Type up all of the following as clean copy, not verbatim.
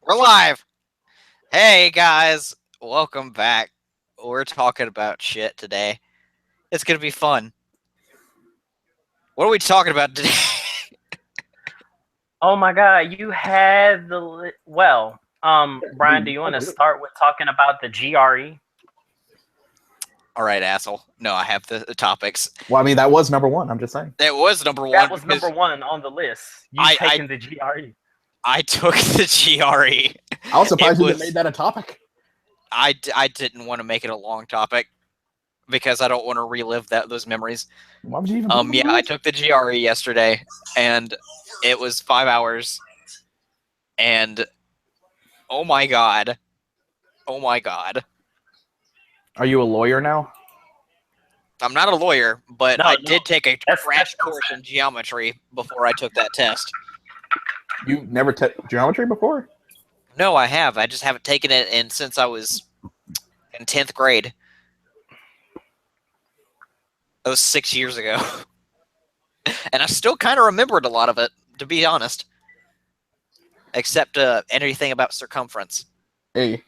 We're live. Hey guys, welcome back. We're talking about shit today. It's gonna be fun. What are we talking about today? Oh my God, you had the Brian, do you want to start with talking about the GRE? All right, asshole. No, I have the topics. Well, I mean, that was number one. I'm just saying. It was number one. That was number one on the list. You I taking the GRE? I took the GRE. I was surprised you made that a topic. I didn't want to make it a long topic because I don't want to relive those memories. Why would you even? Yeah, I took the GRE yesterday, and it was 5 hours. And oh my god. Are you a lawyer now? I'm not a lawyer, but I did take a crash course in geometry before I took that test. You never took geometry before? No, I have. I just haven't taken it since I was in 10th grade. That was 6 years ago. And I still kind of remembered a lot of it, to be honest. Except anything about circumference. Hey,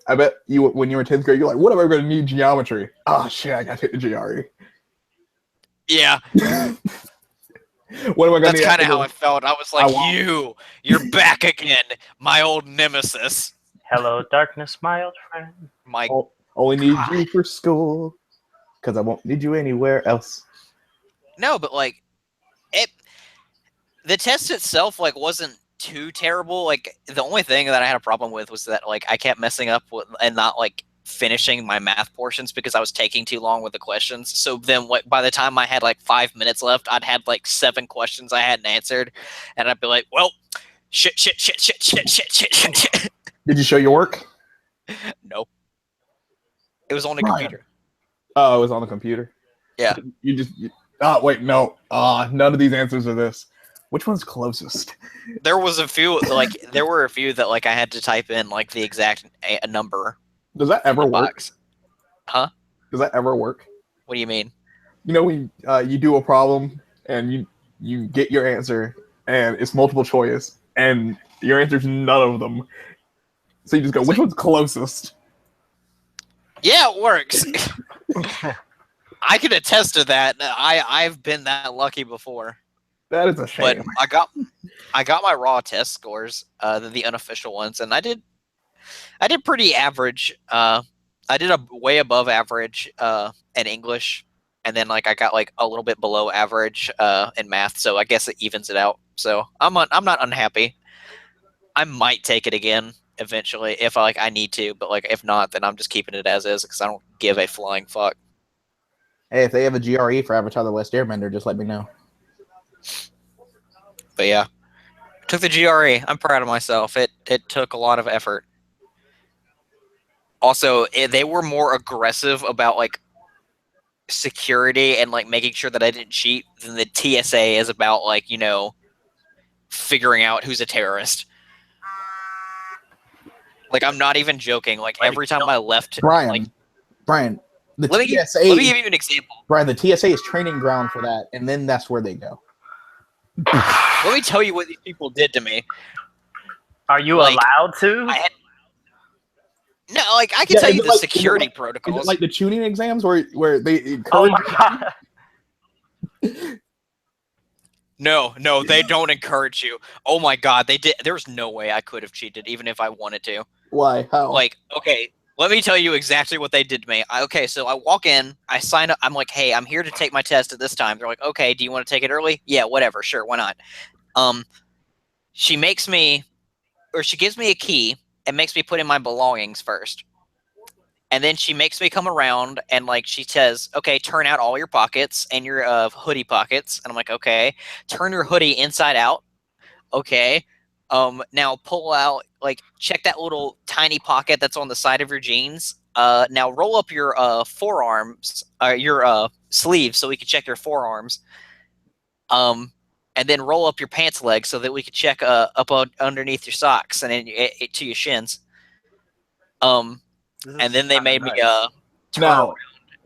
I bet you when you were in 10th grade, you're like, what am I going to need geometry? Oh, shit, I got to take the GRE. Yeah. What am I going to That's kind of how I felt. I was like, you're back again, my old nemesis. Hello, darkness, my old friend. Only need you for school, because I won't need you anywhere else. No, but like, the test itself wasn't too terrible. Like, the only thing that I had a problem with was that I kept messing up and not finishing my math portions because I was taking too long with the questions. So then by the time I had 5 minutes left, I'd had 7 questions I hadn't answered, and I'd be like, well, shit. Did you show your work? Nope. It was on the computer. Oh, it was on the computer? Yeah. Wait, no. None of these answers are this. Which one's closest? There was a few, there were a few that I had to type in the exact number. Does that ever work? Huh? Does that ever work? What do you mean? You know when you do a problem and you get your answer and it's multiple choice and your answer's none of them. So you just go, which one's closest? Yeah, it works. I can attest to that. I've been that lucky before. That is a shame. But I got my raw test scores, the unofficial ones, and I did pretty average. I did a way above average in English, and then I got a little bit below average in math. So I guess it evens it out. So I'm not unhappy. I might take it again eventually if I need to, but if not, then I'm just keeping it as is because I don't give a flying fuck. Hey, if they have a GRE for Avatar: The Last Airbender, just let me know. But yeah, took the GRE. I'm proud of myself. It took a lot of effort. Also, they were more aggressive about security and making sure that I didn't cheat than the TSA is about figuring out who's a terrorist. I'm not even joking. Every time I left, Brian, the TSA. Let me give you an example. Brian, the TSA is training ground for that, and then that's where they go. Let me tell you what these people did to me. Are you allowed to? No, I can tell you the security protocols. Is it like the tuning exams where they encourage? Oh my God. No, they don't encourage you. Oh my God, they did. There's no way I could have cheated, even if I wanted to. Why? How? Okay, let me tell you exactly what they did to me. So I walk in, I sign up. I'm like, hey, I'm here to take my test at this time. They're like, okay, do you want to take it early? Yeah, whatever, sure, why not? She gives me a key and makes me put in my belongings first. And then she makes me come around and she says, okay, turn out all your pockets and your hoodie pockets. And I'm like, okay, turn your hoodie inside out. Okay. Now pull out, check that little tiny pocket that's on the side of your jeans. Now roll up your forearms, your sleeves so we can check your forearms. And then roll up your pants legs so that we could check up underneath your socks and then to your shins. And then they made me turn around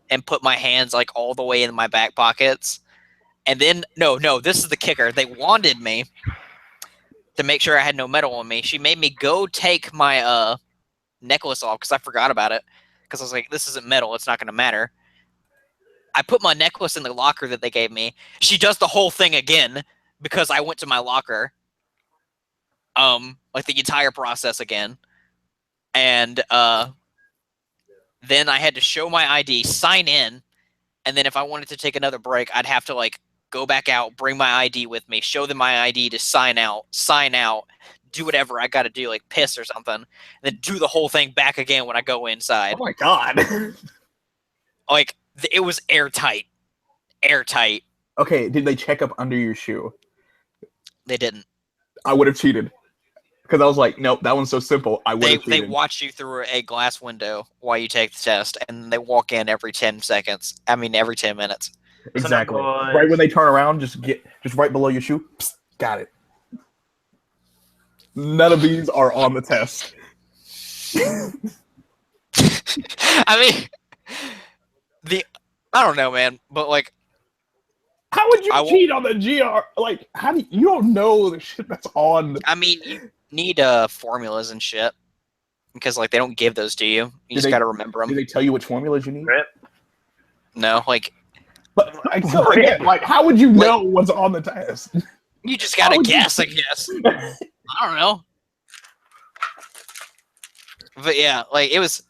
and put my hands all the way in my back pockets. And then no, this is the kicker. They wanded me to make sure I had no metal on me. She made me go take my necklace off because I forgot about it. Because I was like, this isn't metal. It's not going to matter. I put my necklace in the locker that they gave me. She does the whole thing again because I went to my locker. Like the entire process again. And then I had to show my ID, sign in, and then if I wanted to take another break, I'd have to like go back out, bring my ID with me, show them my ID to sign out, do whatever I got to do, like piss or something, and then do the whole thing back again when I go inside. Oh my god. Like it was airtight. Okay, did they check up under your shoe? They didn't. I would have cheated. Because I was like, nope, that one's so simple. I would have cheated. They watch you through a glass window while you take the test, and they walk in every 10 seconds. I mean, every 10 minutes. Exactly. Right when they turn around, just right below your shoe. Psst, got it. None of these are on the test. I mean, I don't know, man, but like, how would you cheat on the GR? Like, how do you don't know the shit that's on? I mean, you need formulas and shit because like they don't give those to you. You just gotta remember them. Do they tell you which formulas you need? No, like. But again, like, how would you know what's on the test? You just gotta guess, I guess. I don't know. But yeah, like it was.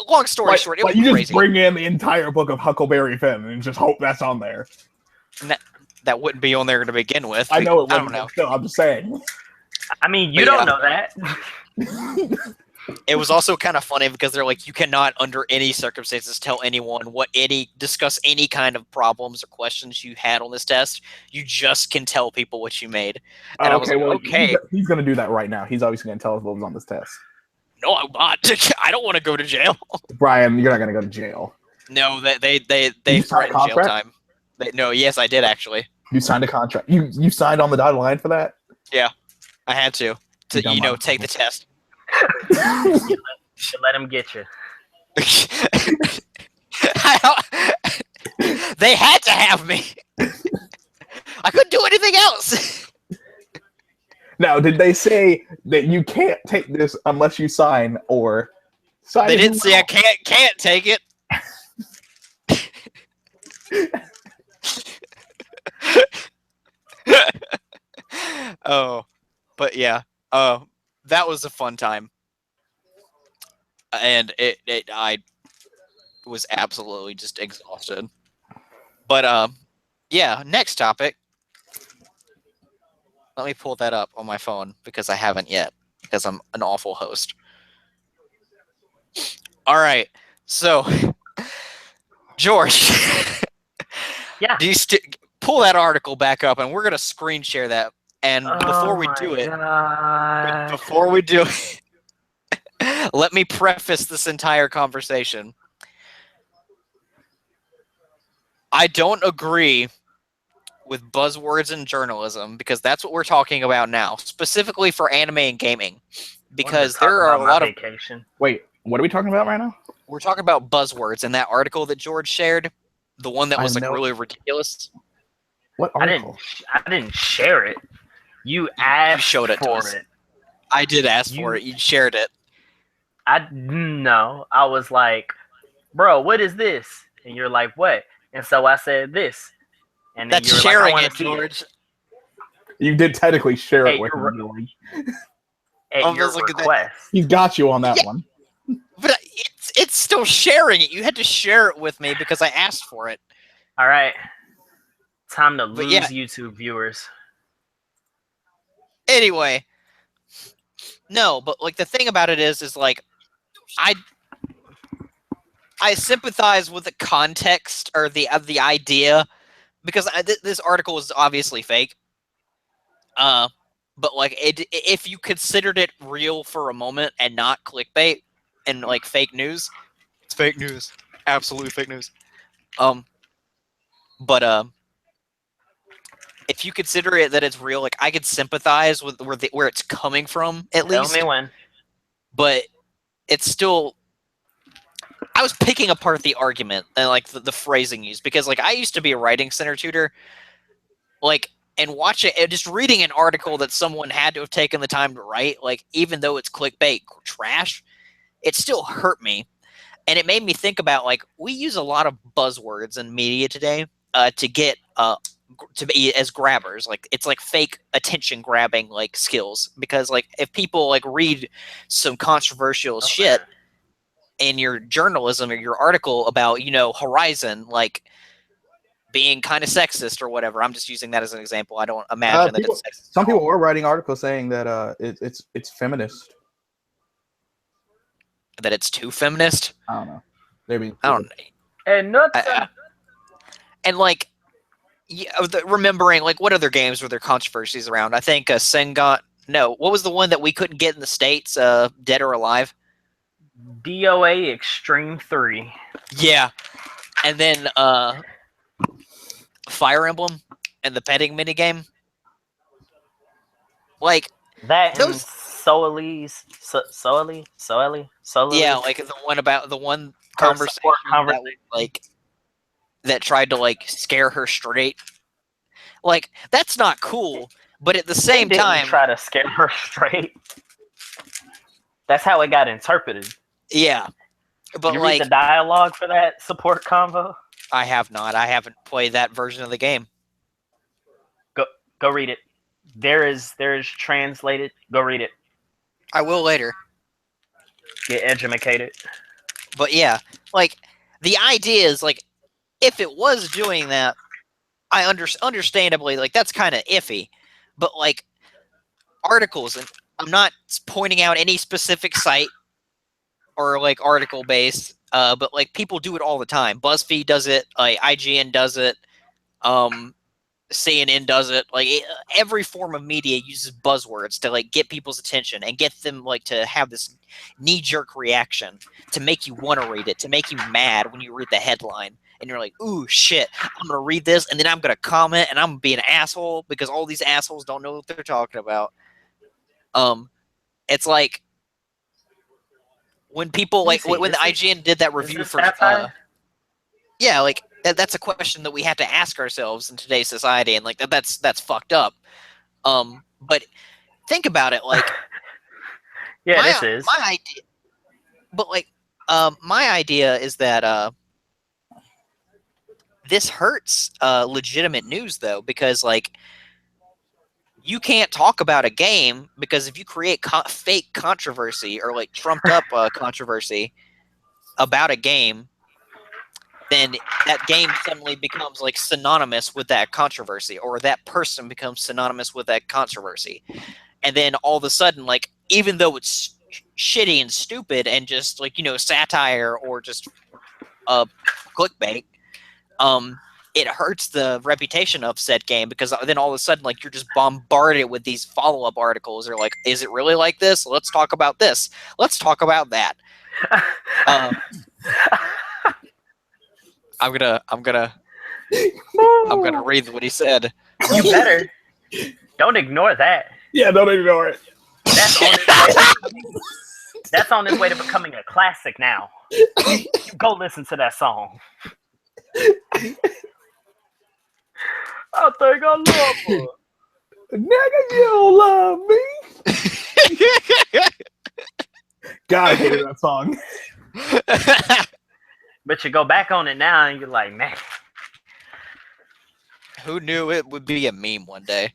Long story short, it was you crazy. Just bring in the entire book of Huckleberry Finn and just hope that's on there. That wouldn't be on there to begin with. I know it wouldn't. I don't know. Still, I'm just saying. I mean, you don't know that. It was also kind of funny because they're like, you cannot, under any circumstances, tell anyone discuss any kind of problems or questions you had on this test. You just can tell people what you made. And I was like, okay. He's going to do that right now. He's obviously going to tell us what was on this test. No, I'm not. I don't want to go to jail. Brian, you're not going to go to jail. No, they threatened jail time. No, yes, I did actually. You signed a contract. You signed on the dotted line for that? Yeah, I had to take the test. You should let him get you. They had to have me. I couldn't do anything else. Now, did they say that you can't take this unless you sign or sign? They didn't say I can't take it. Oh, but yeah. That was a fun time, and I was absolutely just exhausted. But yeah. Next topic. Let me pull that up on my phone because I haven't yet because I'm an awful host. All right, so George, yeah, do you pull that article back up, and we're gonna screen share that. And before we do it, let me preface this entire conversation. I don't agree with buzzwords in journalism because that's what we're talking about now, specifically for anime and gaming. Because there are a lot of... Wait, what are we talking about right now? We're talking about buzzwords in that article that George shared, the one that was like really ridiculous. What article? I didn't share it. You asked showed it for to us. it. I did ask for it. You shared it. I was like, bro, what is this? And you're like, what? And so I said this. And then that's sharing it, George. You did technically share it with me. At your request. He's got you on that one. But it's still sharing it. You had to share it with me because I asked for it. All right. Time to lose YouTube viewers. Anyway, no, but like the thing about it is like I sympathize with the context or the idea because this article is obviously fake. But like if you considered it real for a moment and not clickbait and like fake news, it's fake news, absolutely fake news. But if you consider it that it's real, like I could sympathize with where it's coming from at least. Tell me when. But it's still. I was picking apart the argument and like the phrasing used because like I used to be a writing center tutor. Like and watching and just reading an article that someone had to have taken the time to write, like even though it's clickbait trash, it still hurt me. And it made me think about, like, we use a lot of buzzwords in media today to get to be as grabbers. Like, it's like fake attention grabbing like skills, because like if people like read some controversial shit in your journalism or your article about, you know, Horizon, like being kind of sexist or whatever. I'm just using that as an example. I don't imagine that it's sexist. Some people were writing articles saying that it's feminist. That it's too feminist. I don't know. Maybe I don't. And nuts. And like, yeah, remembering like what other games were there controversies around? I think Sengot. No, what was the one that we couldn't get in the States? Dead or Alive. DOA Extreme 3. Yeah, and then Fire Emblem and the petting minigame. Like that those. Solely. Yeah, like the one about the one conversation that, like, that tried to like scare her straight. Like, that's not cool, but at the same time, try to scare her straight. That's how it got interpreted. Yeah, but you like read the dialogue for that support convo. I have not. I haven't played that version of the game. Go read it. There is translated. Go read it. I will later. Get educated. But yeah, like the idea is like if it was doing that, I understandably like that's kind of iffy. But like articles, and I'm not pointing out any specific site or like article based, but like people do it all the time. BuzzFeed does it, like IGN does it, CNN does it. Like every form of media uses buzzwords to like get people's attention and get them like to have this knee-jerk reaction to make you want to read it, to make you mad when you read the headline and you're like, ooh shit, I'm gonna read this and then I'm gonna comment and I'm gonna be an asshole because all these assholes don't know what they're talking about. It's like when people like when the IGN did that review for yeah, like that's a question that we have to ask ourselves in today's society, and like that's fucked up. But think about it, like yeah, this is my idea. But like, my idea is that this hurts legitimate news though, because like you can't talk about a game because if you create fake controversy or like trumped up controversy about a game, then that game suddenly becomes like synonymous with that controversy, or that person becomes synonymous with that controversy. And then all of a sudden, like, even though it's shitty and stupid and just like, you know, satire or just clickbait, it hurts the reputation of said game, because then all of a sudden, like, you're just bombarded with these follow-up articles. They're like, is it really like this? Let's talk about this. Let's talk about that. I'm gonna read what he said. You better. Don't ignore that. Yeah, don't ignore it. That's on its way to becoming a classic now. Go listen to that song. I think I love her. Nigga, you don't love me. God, I hated that song. But you go back on it now and you're like, man. Who knew it would be a meme one day?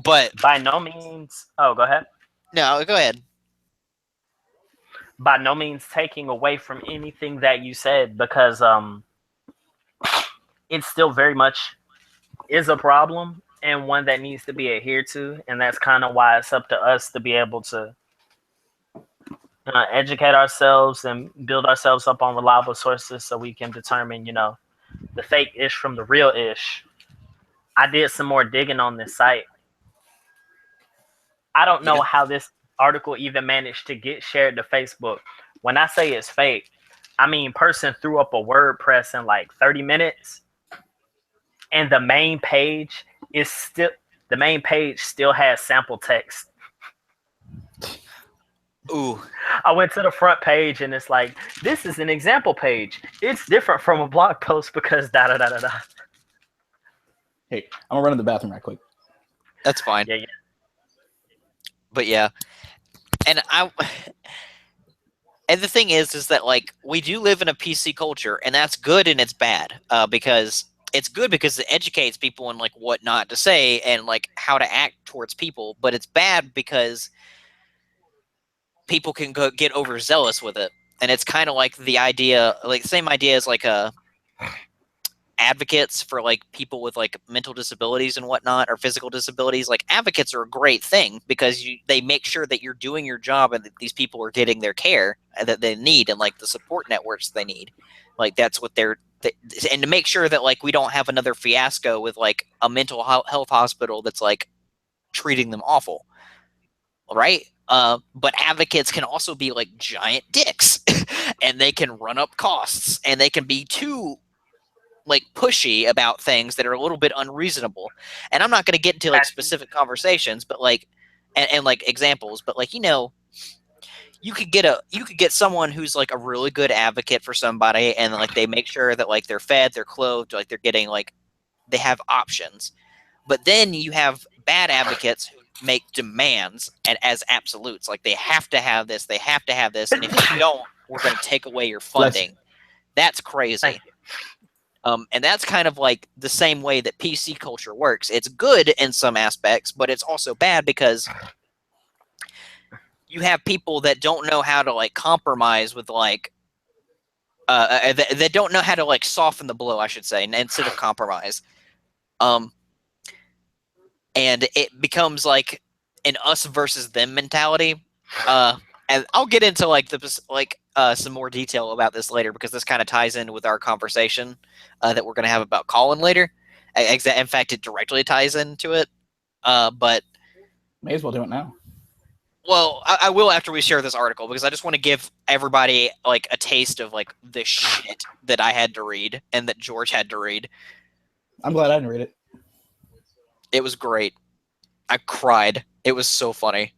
But by no means. Oh, go ahead. No, go ahead. By no means taking away from anything that you said, because it still very much is a problem and one that needs to be adhered to, and that's kind of why it's up to us to be able to educate ourselves and build ourselves up on reliable sources so we can determine, you know, the fake ish from the real ish. I did some more digging on this site. I don't know how this article even managed to get shared to Facebook. When I say it's fake, I mean person threw up a WordPress in like 30 minutes, and the main page still has sample text. Ooh. I went to the front page and it's like, this is an example page. It's different from a blog post because da da da da da. Hey, I'm gonna run to the bathroom right quick. That's fine. Yeah, yeah. But yeah, and and the thing is that like we do live in a PC culture, and that's good and it's bad because it's good because it educates people on like what not to say and like how to act towards people, but it's bad because people can get overzealous with it, and it's kind of like the idea, like the same idea as like advocates for like people with like mental disabilities and whatnot or physical disabilities. Like advocates are a great thing because they make sure that you're doing your job and that these people are getting their care that they need and like the support networks they need. Like that's what and to make sure that like we don't have another fiasco with like a mental health hospital that's like treating them awful, right? But advocates can also be like giant dicks and they can run up costs and they can be too like pushy about things that are a little bit unreasonable. And I'm not going to get into like specific conversations, but like and like examples, but like you could get someone who's like a really good advocate for somebody and like they make sure that like they're fed, they're clothed, like they're getting like they have options. But then you have bad advocates who make demands and as absolutes, like they have to have this, they have to have this, and if you don't, we're going to take away your funding. That's crazy. And that's kind of like the same way that PC culture works. It's good in some aspects, but it's also bad because you have people that don't know how to like compromise with like that don't know how to like soften the blow, I should say, instead of compromise. And it becomes like an us versus them mentality. And I'll get into like some more detail about this later because this kind of ties in with our conversation that we're going to have about Colin later. In fact, it directly ties into it. But may as well do it now. Well, I will after we share this article because I just want to give everybody like a taste of like the shit that I had to read and that George had to read. I'm glad I didn't read it. It was great. I cried. It was so funny,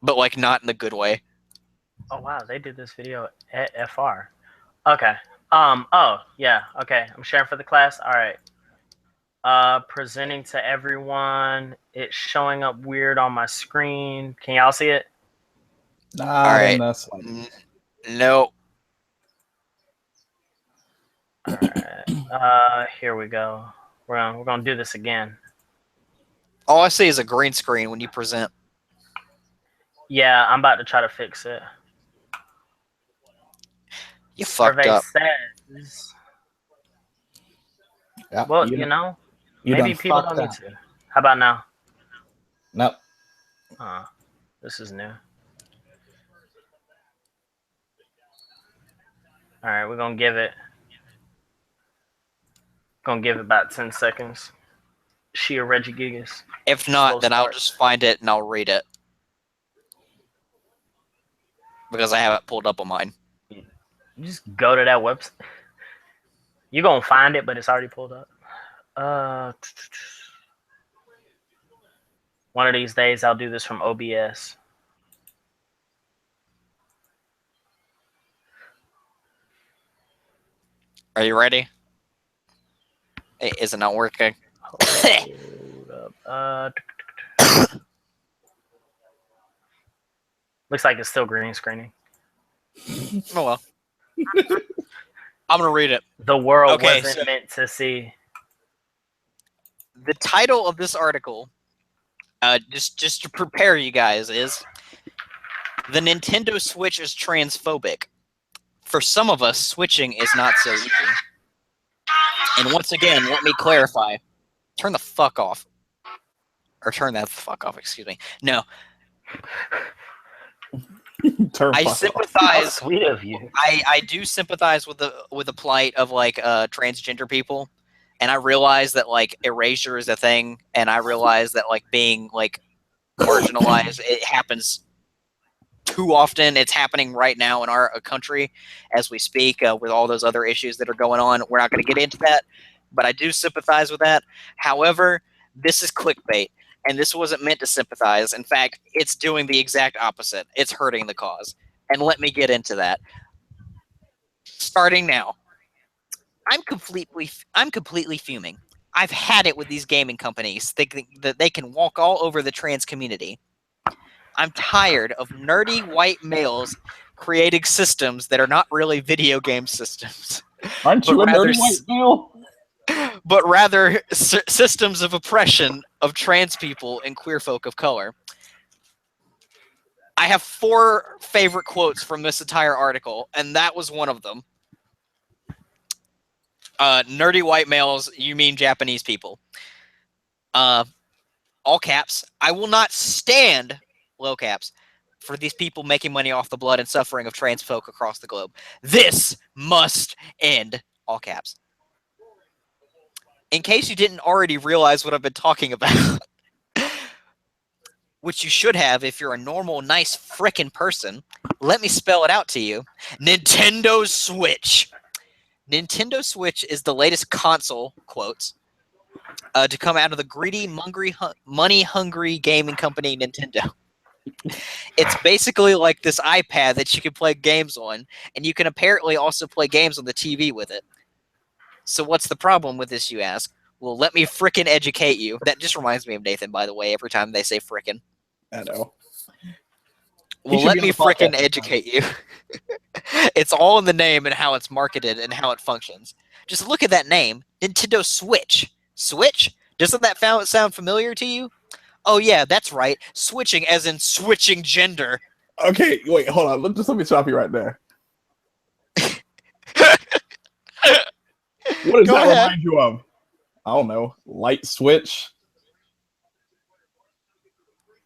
but like not in a good way. Oh wow, they did this video at FR. Okay. Oh yeah. Okay. I'm sharing for the class. All right. Presenting to everyone. It's showing up weird on my screen. Can y'all see it? All right. No. All right. Here we go. We're gonna do this again. All I see is a green screen when you present. Yeah, I'm about to try to fix it. You fucked Survey up. says. Yeah, Well, you know, maybe people don't need to. How about now? Nope. This is new. All right, we're gonna give it about 10 seconds. She a Reggie Gigas. If not, then I'll just find it and I'll read it because I have it pulled up on mine. You just go to that website. You're gonna find it, but it's already pulled up. One of these days, I'll do this from OBS. Are you ready? Is it not working? Hold up. Looks like it's still green screening. Oh well. I'm gonna read it. The world wasn't meant to see. The title of this article, just to prepare you guys, is "The Nintendo Switch is transphobic. For some of us, switching is not so easy." And once again, let me clarify. Turn the fuck off. Or turn that fuck off, excuse me. No. I sympathize. Sweet of you. I do sympathize with the plight of like transgender people, and I realize that like erasure is a thing, and I realize that like being like marginalized, it happens too often. It's happening right now in our country as we speak with all those other issues that are going on. We're not going to get into that, but I do sympathize with that. However, this is clickbait. And this wasn't meant to sympathize. In fact, it's doing the exact opposite. It's hurting the cause. And let me get into that. Starting now. I'm completely fuming. I've had it with these gaming companies thinking that they can walk all over the trans community. I'm tired of nerdy white males creating systems that are not really video game systems. Aren't you a rather nerdy white male? but rather systems of oppression of trans people and queer folk of color. I have 4 favorite quotes from this entire article, and that was one of them. Nerdy white males, you mean Japanese people. All caps, I will not stand, low caps, for these people making money off the blood and suffering of trans folk across the globe. This must end, all caps. In case you didn't already realize what I've been talking about, which you should have if you're a normal, nice frickin' person, let me spell it out to you. Nintendo Switch. Nintendo Switch is the latest console, quotes, to come out of the greedy, money-hungry gaming company Nintendo. It's basically like this iPad that you can play games on, and you can apparently also play games on the TV with it. So what's the problem with this, you ask? Well, let me frickin' educate you. That just reminds me of Nathan, by the way, every time they say frickin'. I know. Well, let me frickin' educate you. It's all in the name and how it's marketed and how it functions. Just look at that name, Nintendo Switch. Switch? Doesn't that sound familiar to you? Oh yeah, that's right. Switching as in switching gender. Okay, wait, hold on. Let me stop you right there. What does that remind you of? I don't know. Light switch?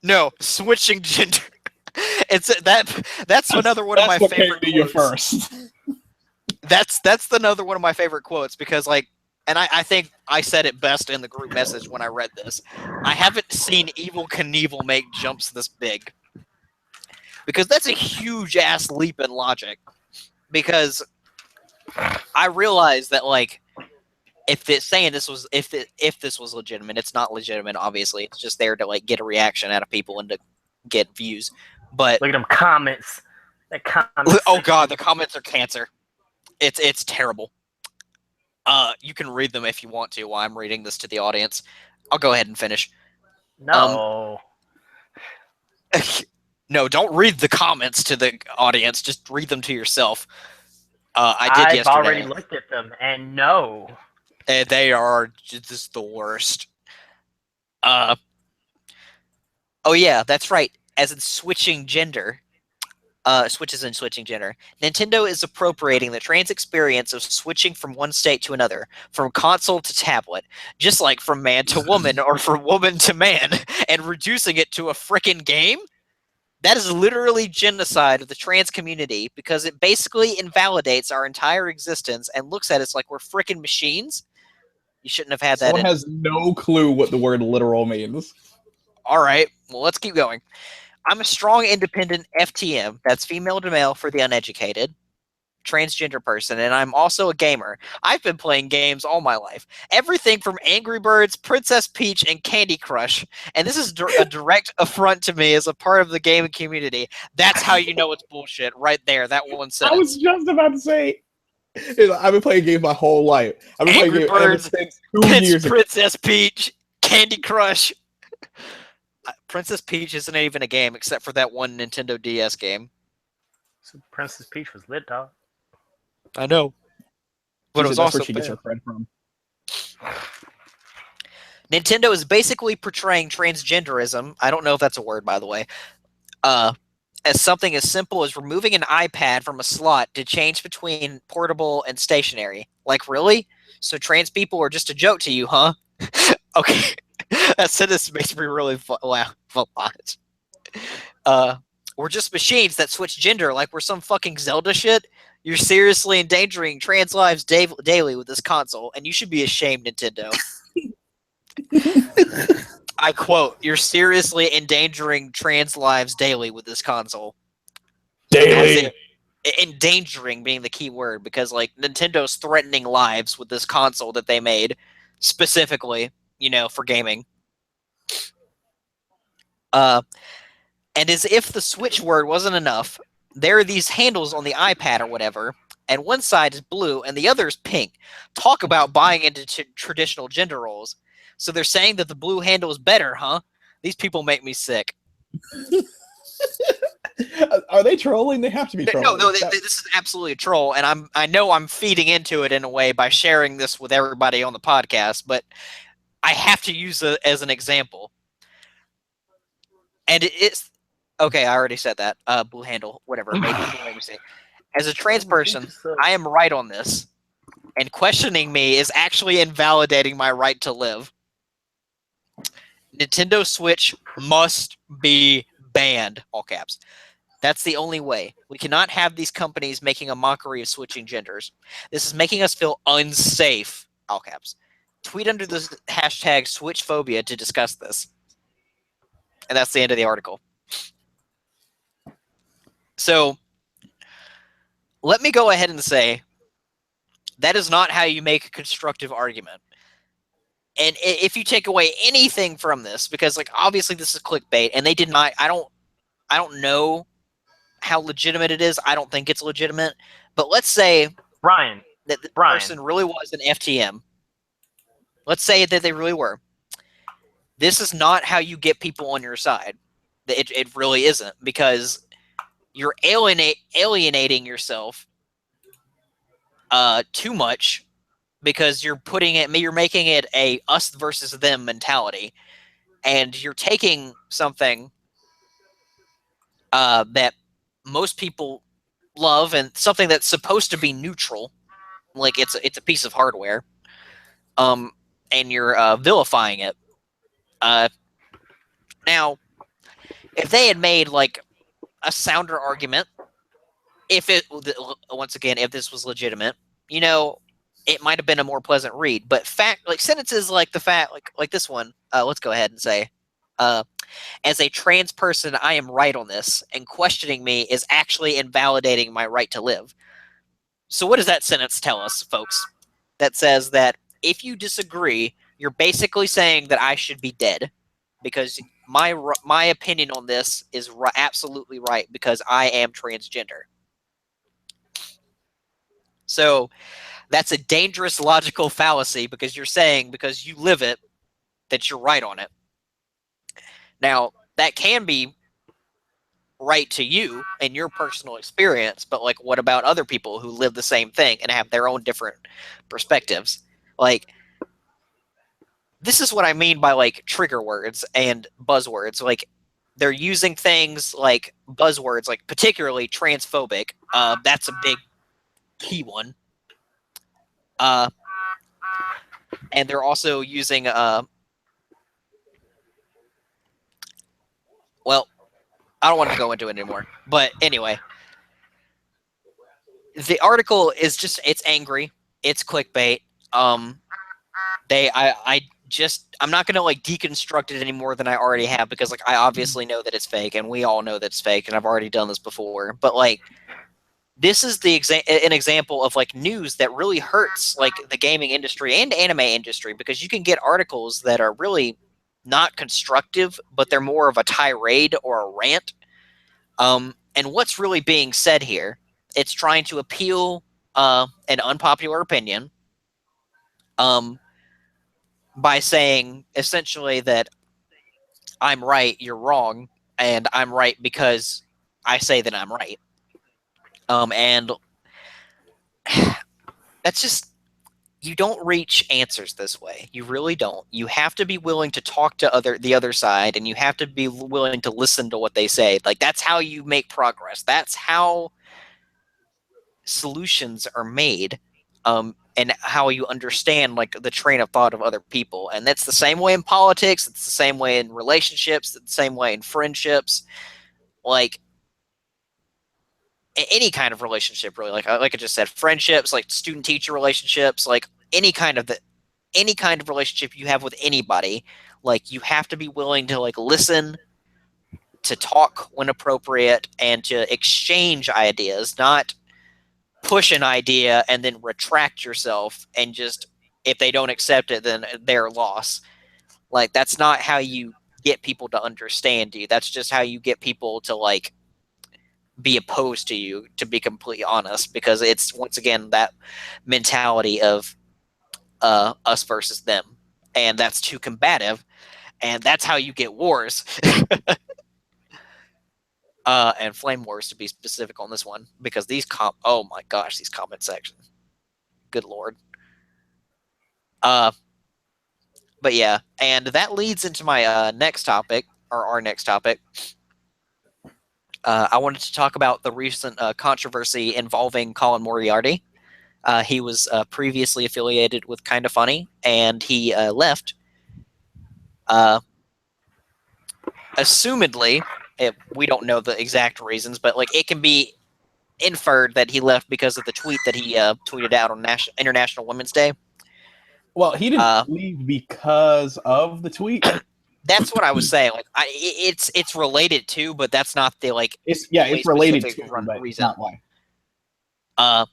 No, switching gender. That's another one of my favorite quotes. First. That's another one of my favorite quotes because and I think I said it best in the group message when I read this. I haven't seen Evel Knievel make jumps this big. Because that's a huge ass leap in logic. Because I realized that if this was legitimate, it's not legitimate, obviously. It's just there to get a reaction out of people and to get views. But look at them comments. Oh god, the comments are cancer. It's terrible. You can read them if you want to while I'm reading this to the audience. I'll go ahead and finish. No. No, don't read the comments to the audience. Just read them to yourself. I did yesterday. I've already looked at them, and no. They are just the worst. Oh yeah, that's right. As in switching gender. Switches in switching gender. Nintendo is appropriating the trans experience of switching from one state to another, from console to tablet, just like from man to woman or from woman to man, and reducing it to a frickin' game? That is literally genocide of the trans community because it basically invalidates our entire existence and looks at us like we're frickin' machines. You shouldn't have had that. Someone has no clue what the word literal means. All right, well, let's keep going. I'm a strong, independent FTM, that's female to male for the uneducated, transgender person, and I'm also a gamer. I've been playing games all my life. Everything from Angry Birds, Princess Peach, and Candy Crush. And this is a direct affront to me as a part of the gaming community. That's how you know it's bullshit, right there, that one sentence. I was just about to say, I've been playing games my whole life. I've been Angry playing Birds, games ever since 2 years ago. Princess Peach, Candy Crush. Princess Peach isn't even a game except for that one Nintendo DS game. So Princess Peach was lit, dog. I know. But it was also where she gets her friend from. Nintendo is basically portraying transgenderism, I don't know if that's a word, by the way, as something as simple as removing an iPad from a slot to change between portable and stationary. Like, really? So trans people are just a joke to you, huh? Okay. That sentence makes me really laugh a lot. We're just machines that switch gender like we're some fucking Zelda shit. You're seriously endangering trans lives daily with this console, and you should be ashamed, Nintendo. I quote, "You're seriously endangering trans lives daily with this console." Daily. Endangering being the key word, because Nintendo's threatening lives with this console that they made specifically, for gaming. And as if the Switch word wasn't enough, there are these handles on the iPad or whatever, and one side is blue and the other is pink. Talk about buying into traditional gender roles. So they're saying that the blue handle is better, huh? These people make me sick. Are they trolling? They have to be trolling. No, this is absolutely a troll, and I know I'm feeding into it in a way by sharing this with everybody on the podcast, but I have to use it as an example. And it's okay. I already said that. Blue handle, whatever. Maybe as a trans person, I am right on this, and questioning me is actually invalidating my right to live. Nintendo Switch must be banned, all caps. That's the only way. We cannot have these companies making a mockery of switching genders. This is making us feel unsafe, all caps. Tweet under the hashtag SwitchPhobia to discuss this. And that's the end of the article. So, let me go ahead and say, that is not how you make a constructive argument. And if you take away anything from this, because like obviously this is clickbait, and they did not, I don't know how legitimate it is. I don't think it's legitimate. But let's say Brian, that the person really was an FTM. Let's say that they really were. This is not how you get people on your side. It really isn't, because you're alienating yourself too much, because you're making it a us versus them mentality, and you're taking something that most people love and something that's supposed to be neutral, like it's a piece of hardware, and you're vilifying it. Now, if they had made like a sounder argument, if this was legitimate, it might have been a more pleasant read. But sentences like like this one, let's go ahead and say, as a trans person, I am right on this, and questioning me is actually invalidating my right to live. So what does that sentence tell us, folks? That says that if you disagree, you're basically saying that I should be dead, because my opinion on this is absolutely right, because I am transgender. So that's a dangerous logical fallacy, because you're saying, because you live it, that you're right on it. Now, that can be right to you and your personal experience, but like, what about other people who live the same thing and have their own different perspectives? Like, this is what I mean by like trigger words and buzzwords. Like, they're using things like buzzwords, like particularly transphobic. That's a big key one. And they're also using well, I don't want to go into it anymore. But anyway, the article is it's angry. It's clickbait. I'm not gonna like deconstruct it any more than I already have, because like I obviously know that it's fake, and we all know that it's fake, and I've already done this before. But like, this is an example of like news that really hurts like the gaming industry and anime industry, because you can get articles that are really not constructive, but they're more of a tirade or a rant. And what's really being said here? It's trying to appeal an unpopular opinion by saying essentially that I'm right, you're wrong, and I'm right because I say that I'm right. And that's just, you don't reach answers this way. You really don't. You have to be willing to talk to the other side, and you have to be willing to listen to what they say. Like, that's how you make progress. That's how solutions are made, and how you understand like the train of thought of other people. And that's the same way in politics. It's the same way in relationships. It's the same way in friendships. Like, any kind of relationship, really. Like I just said, friendships, like student-teacher relationships, like any kind of relationship you have with anybody. Like, you have to be willing to like listen, to talk when appropriate, and to exchange ideas, not push an idea and then retract yourself, and just, if they don't accept it, then their loss. Like, that's not how you get people to understand you. That's just how you get people to like be opposed to you, to be completely honest, because it's once again that mentality of us versus them, and that's too combative, and that's how you get wars. And flame wars, to be specific on this one, because these oh my gosh, these comment sections, good lord. But yeah, and that leads into my next topic, or our next topic. I wanted to talk about the recent controversy involving Colin Moriarty. He was previously affiliated with Kinda Funny, and he left. Assumedly, we don't know the exact reasons, but like it can be inferred that he left because of the tweet that he tweeted out on International Women's Day. Well, he didn't leave because of the tweet. That's what I was saying. Like, it's related to, but that's not the like. It's related to, but reason. Not why.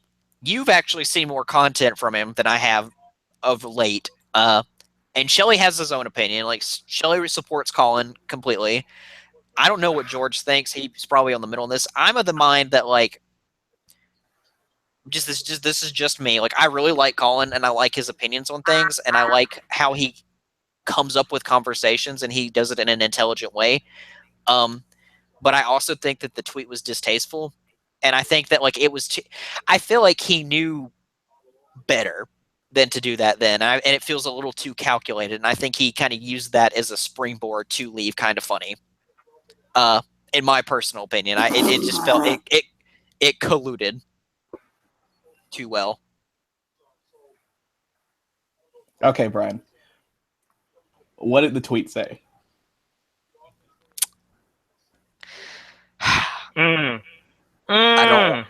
You've actually seen more content from him than I have of late. And Shelly has his own opinion. Like, Shelly supports Colin completely. I don't know what George thinks. He's probably on the middle of this. I'm of the mind that like, this is just me. Like, I really like Colin, and I like his opinions on things, and I like how he comes up with conversations, and he does it in an intelligent way. But I also think that the tweet was distasteful, and I think that like it was. I feel like he knew better than to do that then, and it feels a little too calculated. And I think he kind of used that as a springboard to leave Kinda Funny. In my personal opinion, it just felt it colluded too well. Okay, Brian. What did the tweet say? I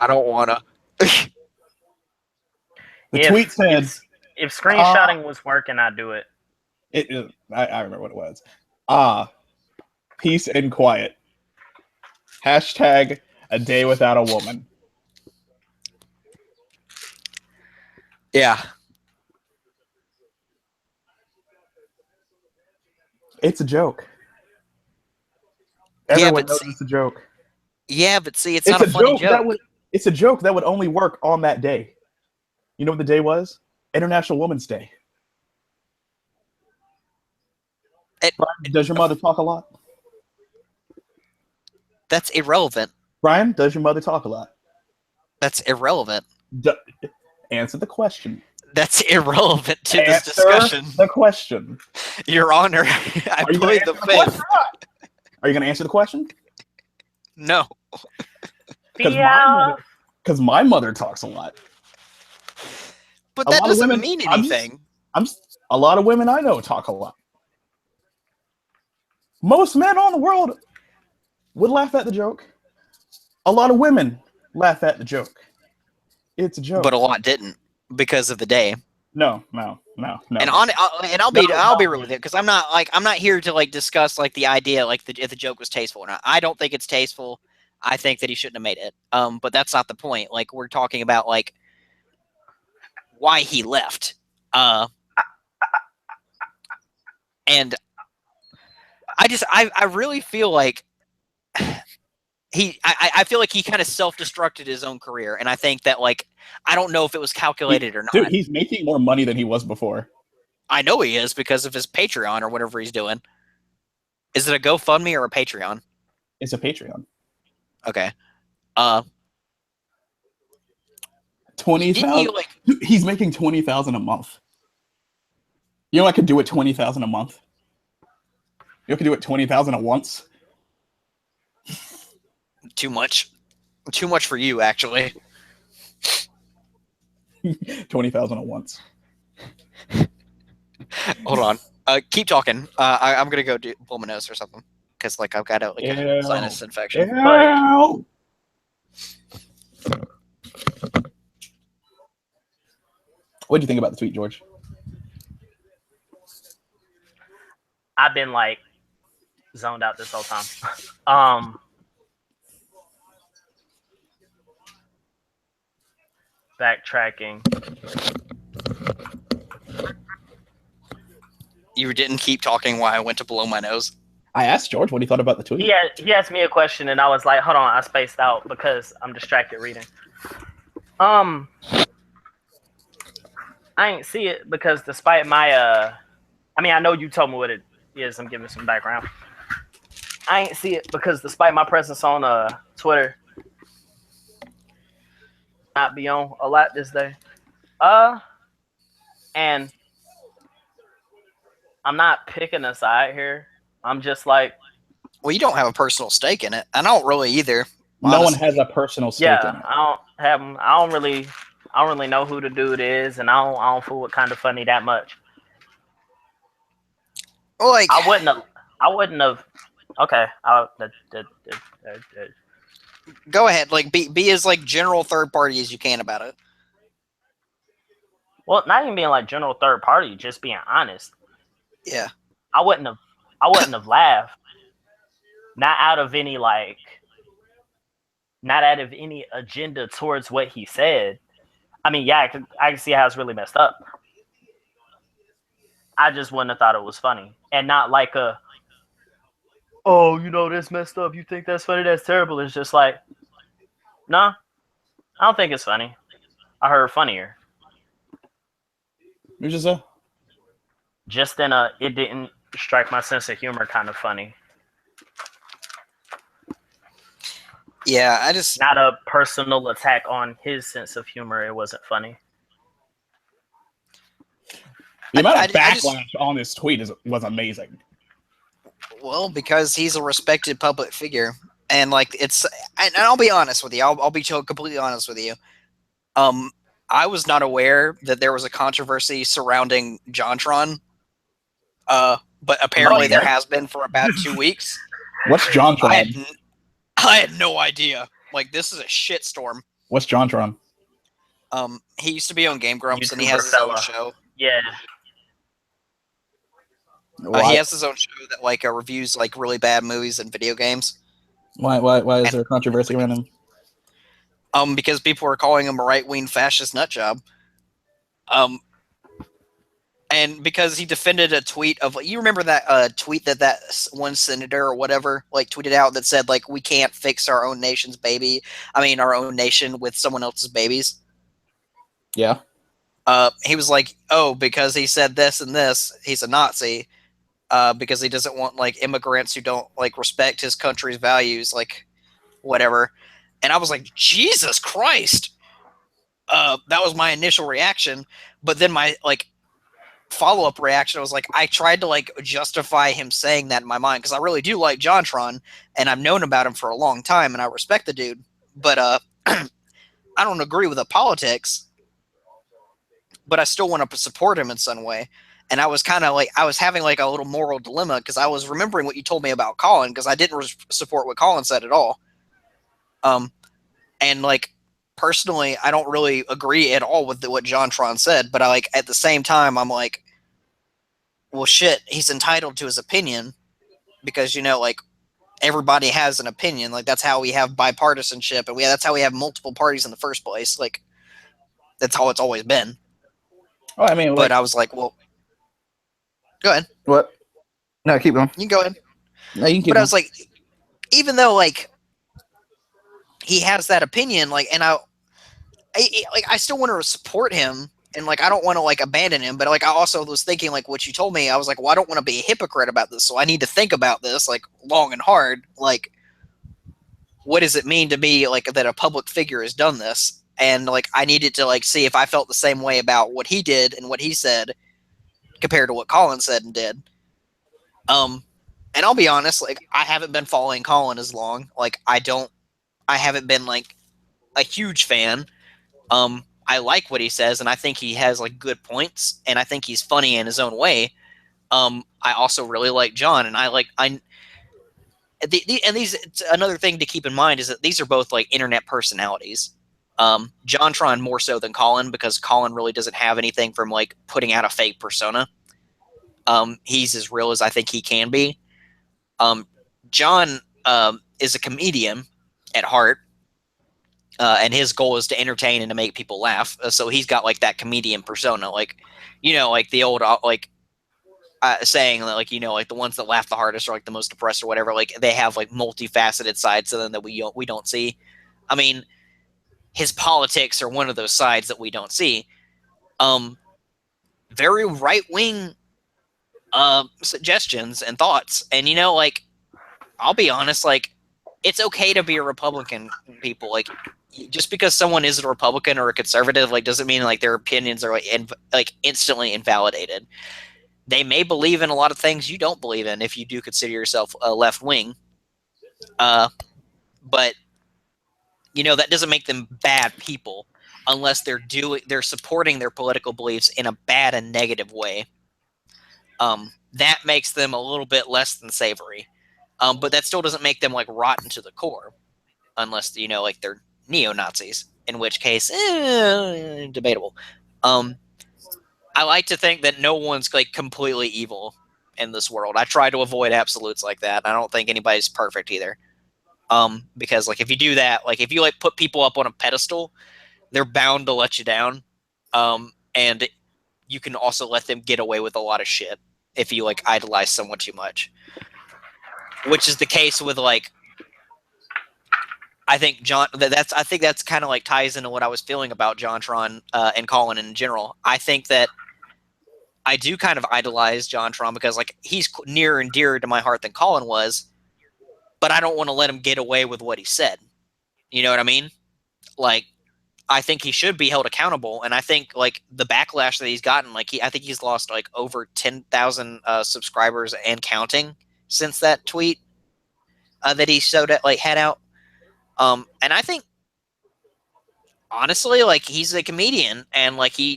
don't wanna. The tweet said, if screenshotting was working, I'd do it. I remember what it was. Peace and quiet. Hashtag a day without a woman. Yeah. It's a joke. Everyone knows it's a joke. Yeah, but see, it's not a funny joke. It's a joke that would only work on that day. You know what the day was? International Women's Day. Brian, does your mother talk a lot? That's irrelevant. Brian, does your mother talk a lot? That's irrelevant. Answer the question. That's irrelevant to this discussion. The question. Your Honor, I plead the fifth. Are you going to answer the question? No. Because my mother talks a lot. But that doesn't mean anything. A lot of women I know talk a lot. Most men on the world would laugh at the joke. A lot of women laugh at the joke. It's a joke. But a lot didn't because of the day. No. And I'll be real with it, because I'm not here to like discuss like the idea like if the joke was tasteful or not. I don't think it's tasteful. I think that he shouldn't have made it. But that's not the point. Like, we're talking about like why he left. And I really feel like I feel like he kind of self-destructed his own career, and I think that like I don't know if it was calculated or not. Dude, he's making more money than he was before. I know he is because of his Patreon or whatever he's doing. Is it a GoFundMe or a Patreon? It's a Patreon. Okay. 20,000. Dude, he's making 20,000 a month. You know, I could do it 20,000 a month. You could do it 20,000 at once. Too much for you, actually. 20,000 at once. Hold on. Keep talking. I'm gonna go blow my nose or something, because like I've got a sinus infection. Ew. What do you think about the tweet, George? I've been like zoned out this whole time. Backtracking. You didn't keep talking while I went to blow my nose. I asked George what he thought about the tweet. He asked me a question, and I was like, hold on, I spaced out because I'm distracted reading. I ain't see it because despite my I mean, I know you told me what it is. I'm giving some background. I ain't see it because despite my presence on Twitter, not be on a lot this day. And I'm not picking a side here. I'm just like, well, you don't have a personal stake in it. I don't really either. No one honestly. has a personal stake in it. I don't really know who the dude is, and I don't fool with Kind of Funny that much. Well, like, I wouldn't have. Okay, go ahead. Like, be as like general third party as you can about it. well, not even being like general third party, just being honest. Yeah. I wouldn't have laughed. Not out of any agenda towards what he said. I mean, yeah, I can see how it's really messed up. I just wouldn't have thought it was funny, and not like oh, that's messed up. You think that's funny? That's terrible. It's just like, no, I don't think it's funny. I heard funnier. Which is Just in it didn't strike my sense of humor kind of funny. Yeah, I just Not a personal attack on his sense of humor. It wasn't funny. the amount of backlash on this tweet was amazing. Well, because he's a respected public figure, and like and I'll be honest with you. I'll be completely honest with you. I was not aware that there was a controversy surrounding JonTron. But apparently there has been for about 2 weeks. What's JonTron? I had no idea. Like, this is a shitstorm. What's JonTron? He used to be on Game Grumps, and he YouTuber has his own show. Yeah. He has his own show that like reviews like really bad movies and video games. Why is there a controversy around him? Because people are calling him a right-wing fascist nutjob. And because he defended a tweet of, you remember that tweet that one senator or whatever like tweeted out that said like, we can't fix our own nation's baby. I mean, our own nation with someone else's babies. Yeah. He was like, oh, because he said this and this, he's a Nazi. Because he doesn't want like immigrants who don't like respect his country's values, like whatever. And I was like, Jesus Christ. That was my initial reaction. But then my like follow-up reaction was like, I tried to like justify him saying that in my mind because I really do like JonTron and I've known about him for a long time and I respect the dude. But I don't agree with the politics. But I still want to support him in some way. And I was kind of like, I was having like a little moral dilemma because I was remembering what you told me about Colin because I didn't support what Colin said at all. And like personally, I don't really agree at all with what JonTron said. But I like at the same time, I'm like, well, shit, he's entitled to his opinion because like everybody has an opinion. Like that's how we have bipartisanship, and that's how we have multiple parties in the first place. Like that's how it's always been. Oh, I mean, but I was like, well. Go ahead. What? No, keep going. You can go ahead. No, you can keep going. I was like, even though like he has that opinion, like, and I still want to support him, and like I don't want to like abandon him, but like I also was thinking like what you told me. I was like, well, I don't want to be a hypocrite about this, so I need to think about this like long and hard. Like, what does it mean to be like that a public figure has done this? And like I needed to like see if I felt the same way about what he did and what he said compared to what Colin said and did. And I'll be honest, like I haven't been following Colin as long. Like I haven't been like a huge fan. I like what he says and I think he has like good points and I think he's funny in his own way. I also really like John and another thing to keep in mind is that these are both like internet personalities. JonTron more so than Colin because Colin really doesn't have anything from like putting out a fake persona. He's as real as I think he can be. John is a comedian at heart, and his goal is to entertain and to make people laugh. So he's got like that comedian persona, like like the old like saying that, like, like the ones that laugh the hardest are like the most depressed or whatever. Like they have like multifaceted sides to them that we don't see. I mean, his politics are one of those sides that we don't see. Very right wing suggestions and thoughts, and like I'll be honest, like it's okay to be a Republican, people. Like just because someone is a Republican or a conservative, like doesn't mean like their opinions are like instantly invalidated. They may believe in a lot of things you don't believe in if you do consider yourself a left wing. But that doesn't make them bad people unless they're supporting their political beliefs in a bad and negative way. That makes them a little bit less than savory. But that still doesn't make them like rotten to the core, unless like they're neo-Nazis, in which case debatable. I like to think that no one's like completely evil in this world. I try to avoid absolutes like that. I don't think anybody's perfect either. Because like if you do that, like if you like put people up on a pedestal, they're bound to let you down. And you can also let them get away with a lot of shit if you like idolize someone too much. Which is the case with like I think that's kind of like ties into what I was feeling about JonTron and Colin in general. I think that I do kind of idolize JonTron because like he's nearer and dearer to my heart than Colin was, but I don't want to let him get away with what he said. You know what I mean? Like I think he should be held accountable, and I think like the backlash that he's gotten, like I think he's lost like over 10,000 subscribers and counting since that tweet that he had out. And I think honestly, like he's a comedian, and like you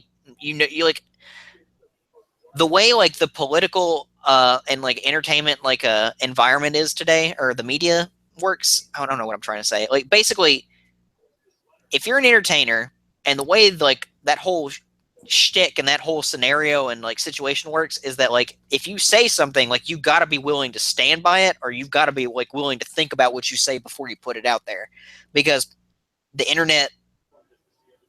like the way like the political and like entertainment like environment is today, or the media works. I don't know what I'm trying to say. Like basically, if you're an entertainer, and the way like that whole shtick and that whole scenario and like situation works is that like if you say something, like you got to be willing to stand by it, or you've got to be like willing to think about what you say before you put it out there, because the internet,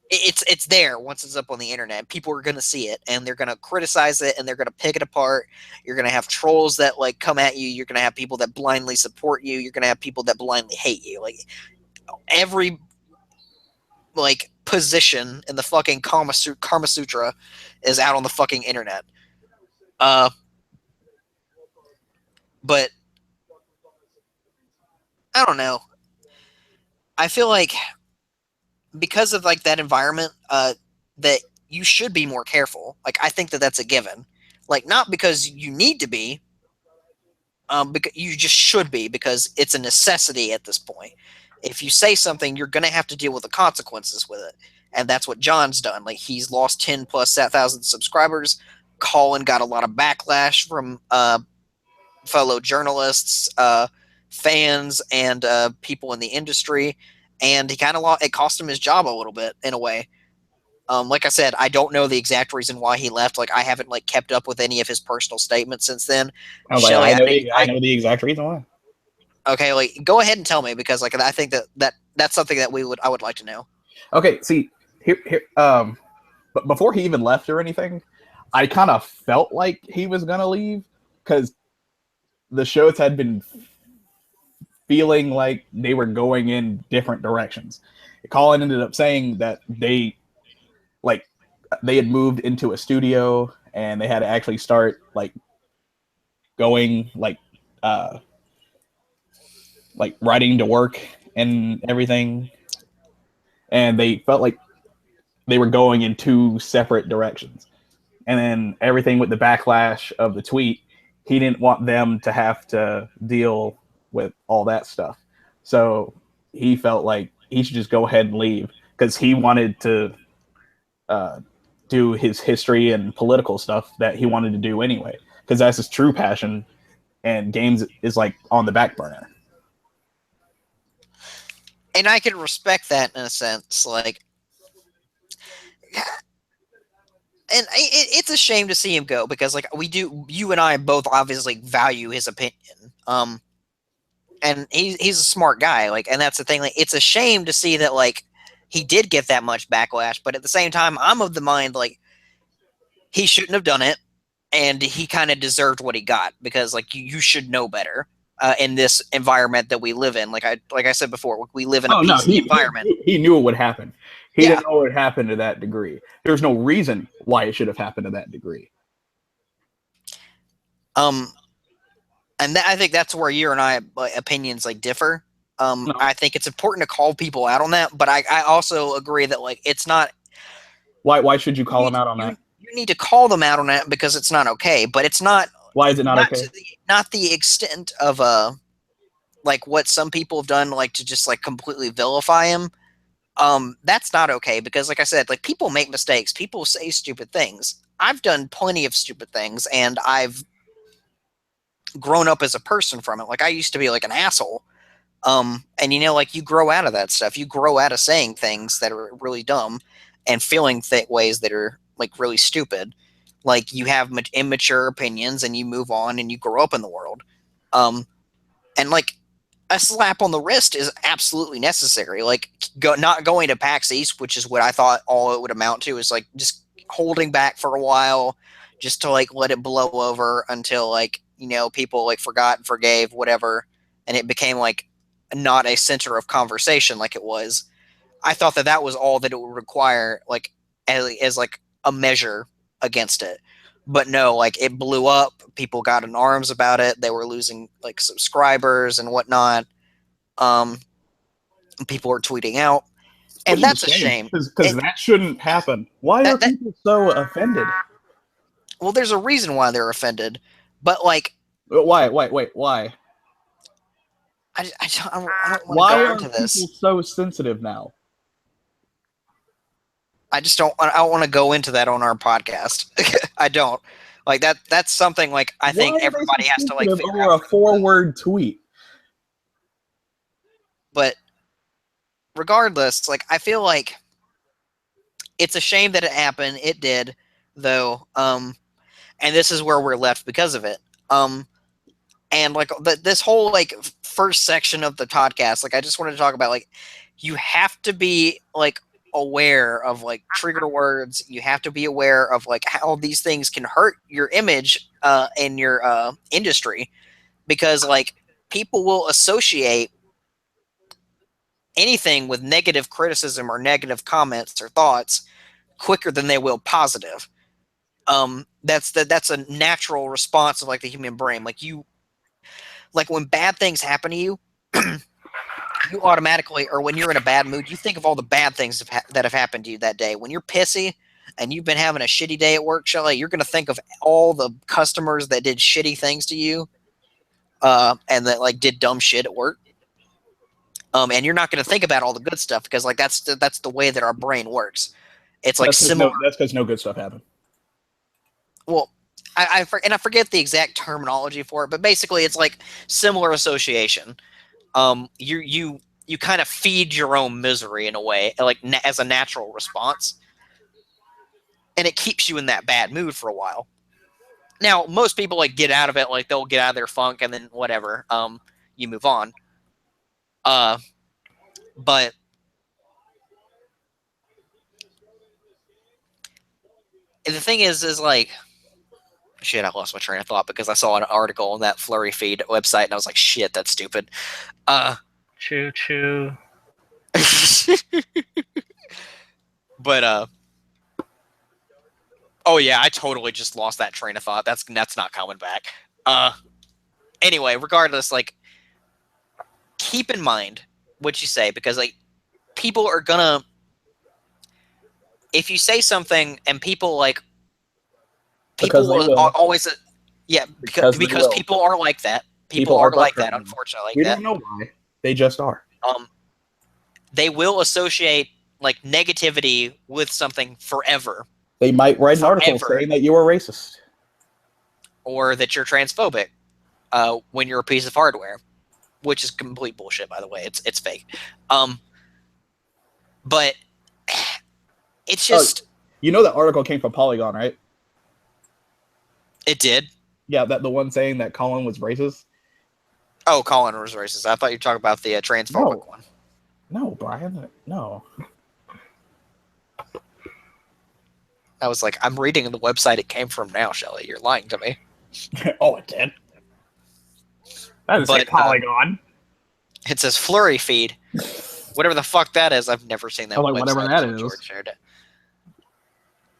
it's there once it's up on the internet. People are going to see it, and they're going to criticize it, and they're going to pick it apart. You're going to have trolls that like come at you. You're going to have people that blindly support you. You're going to have people that blindly hate you. Like every like position in the fucking Kama Sutra is out on the fucking internet. But I don't know. I feel like because of like that environment, that you should be more careful. Like I think that that's a given. Like not because you need to be, because you just should be, because it's a necessity at this point. If you say something, you're gonna have to deal with the consequences with it, and that's what John's done. Like he's lost 10,000+ subscribers. Colin got a lot of backlash from fellow journalists, fans, and people in the industry, and he kind of lost. It cost him his job a little bit in a way. Like I said, I don't know the exact reason why he left. Like I haven't like kept up with any of his personal statements since then. Shelly, I know the exact reason why. Okay, like go ahead and tell me, because like I think that's something that I would like to know. Okay, see here, but before he even left or anything, I kind of felt like he was gonna leave because the shows had been feeling like they were going in different directions. Colin ended up saying that they had moved into a studio and they had to actually start like going like writing to work and everything, and they felt like they were going in two separate directions. And then everything with the backlash of the tweet, he didn't want them to have to deal with all that stuff, so he felt like he should just go ahead and leave because he wanted to do his history and political stuff that he wanted to do anyway, because that's his true passion, and games is like on the back burner. And I can respect that in a sense, like, and it's a shame to see him go, because like you and I both obviously value his opinion, and he's a smart guy, like, and that's the thing, like, it's a shame to see that like he did get that much backlash, but at the same time, I'm of the mind like he shouldn't have done it, and he kind of deserved what he got because like you should know better in this environment that we live in. Like I said before, we live in a PC environment. He knew it would happen. He Yeah. didn't know it would happen to that degree. There's no reason why it should have happened to that degree. And I think that's where you and I opinions like differ. No. I think it's important to call people out on that, but I also agree that like it's not. Why should you call them out on that? You need to call them out on that because it's not okay, but it's not. Why is it not okay? Not the extent of like what some people have done, like to just like completely vilify him. That's not okay because, like I said, like people make mistakes, people say stupid things. I've done plenty of stupid things, and I've grown up as a person from it. Like I used to be like an asshole. And you know, like you grow out of that stuff. You grow out of saying things that are really dumb and feeling ways that are like really stupid. Like you have immature opinions and you move on and you grow up in the world. And like a slap on the wrist is absolutely necessary. Like not going to PAX East, which is what I thought all it would amount to, is like just holding back for a while just to like let it blow over until like, you know, people like forgot and forgave, whatever. And it became like not a center of conversation like it was. I thought that was all that it would require, like as like a measure against it. But no, like it blew up. People got in arms about it. They were losing like subscribers and whatnot. People were tweeting out, and that's a shame because that shouldn't happen. Why are people so offended? Well, there's a reason why they're offended, but like, why? I don't want to go into this. Why are people so sensitive now? I just don't. I don't want to go into that on our podcast. I don't like that. That's something like I think everybody has to like figure out. Over a 4-word tweet. But regardless, like I feel like it's a shame that it happened. It did, though. And this is where we're left because of it. And like this whole like first section of the podcast, like I just wanted to talk about like you have to be like aware of like trigger words. You have to be aware of like how these things can hurt your image in your industry, because like people will associate anything with negative criticism or negative comments or thoughts quicker than they will positive. That's a natural response of like the human brain. Like when bad things happen to you, you automatically, or when you're in a bad mood, you think of all the bad things that have happened to you that day. When you're pissy and you've been having a shitty day at work, Shelly, you're going to think of all the customers that did shitty things to you, and that like did dumb shit at work. And you're not going to think about all the good stuff because like that's the way that our brain works. It's like similar. That's because no good stuff happened. Well, I forget the exact terminology for it, but basically it's like similar association. You kind of feed your own misery in a way, like as a natural response, and it keeps you in that bad mood for a while. Now, most people like get out of it, like they'll get out of their funk and then whatever, you move on. But the thing is like, shit, I lost my train of thought because I saw an article on that Flurry Feed website and I was like, shit, that's stupid. Choo choo. But oh yeah, I totally just lost that train of thought. That's not coming back. Anyway, regardless, like keep in mind what you say, because like people are gonna, if you say something and people like people will always because people are like that. People are like that, unfortunately. We don't know why. They just are. They will associate like negativity with something forever. They might write an article saying that you are racist. Or that you're transphobic when you're a piece of hardware. Which is complete bullshit, by the way. It's fake. But it's just... you know that article came from Polygon, right? It did? Yeah, the one saying that Colin was racist. Oh, Colin was racist. I thought you were talking about the transphobic one. No, Brian. No. I was like, I'm reading the website it came from now, Shelly. You're lying to me. Oh, it did. That is a Polygon. It says Flurry Feed. Whatever the fuck that is, I've never seen that like, website. whatever that is. George shared it.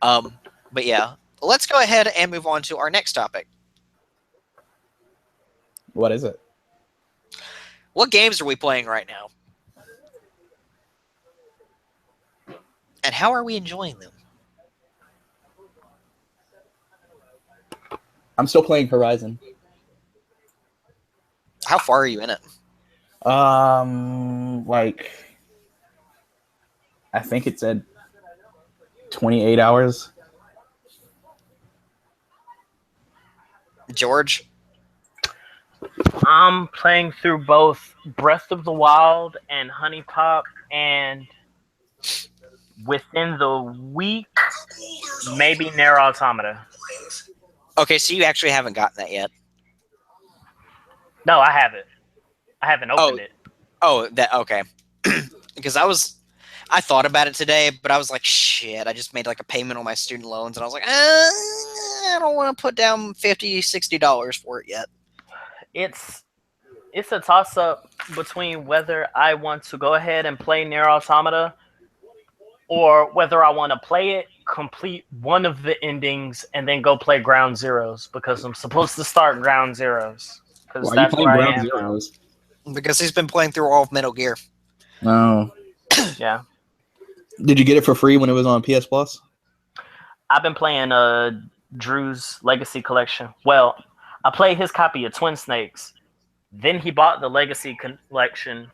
But yeah, let's go ahead and move on to our next topic. What is it? What games are we playing right now? And how are we enjoying them? I'm still playing Horizon. How far are you in it? Like, I think it said 28 hours. George? I'm playing through both Breath of the Wild and Honey Pop, and within the week, maybe Nier Automata. Okay, so you actually haven't gotten that yet. No, I haven't. I haven't opened it. Oh, that okay. Because I thought about it today, but I was like, shit, I just made like a payment on my student loans, and I was like, I don't want to put down $50, $60 for it yet. It's a toss-up between whether I want to go ahead and play Nier Automata or whether I want to play it, complete one of the endings, and then go play Ground Zeroes, because I'm supposed to start Ground Zeroes. Why are you playing Ground Zeroes? Because he's been playing through all of Metal Gear. No. Yeah. Did you get it for free when it was on PS Plus? I've been playing Drew's Legacy Collection. Well, I played his copy of Twin Snakes. Then he bought the Legacy Collection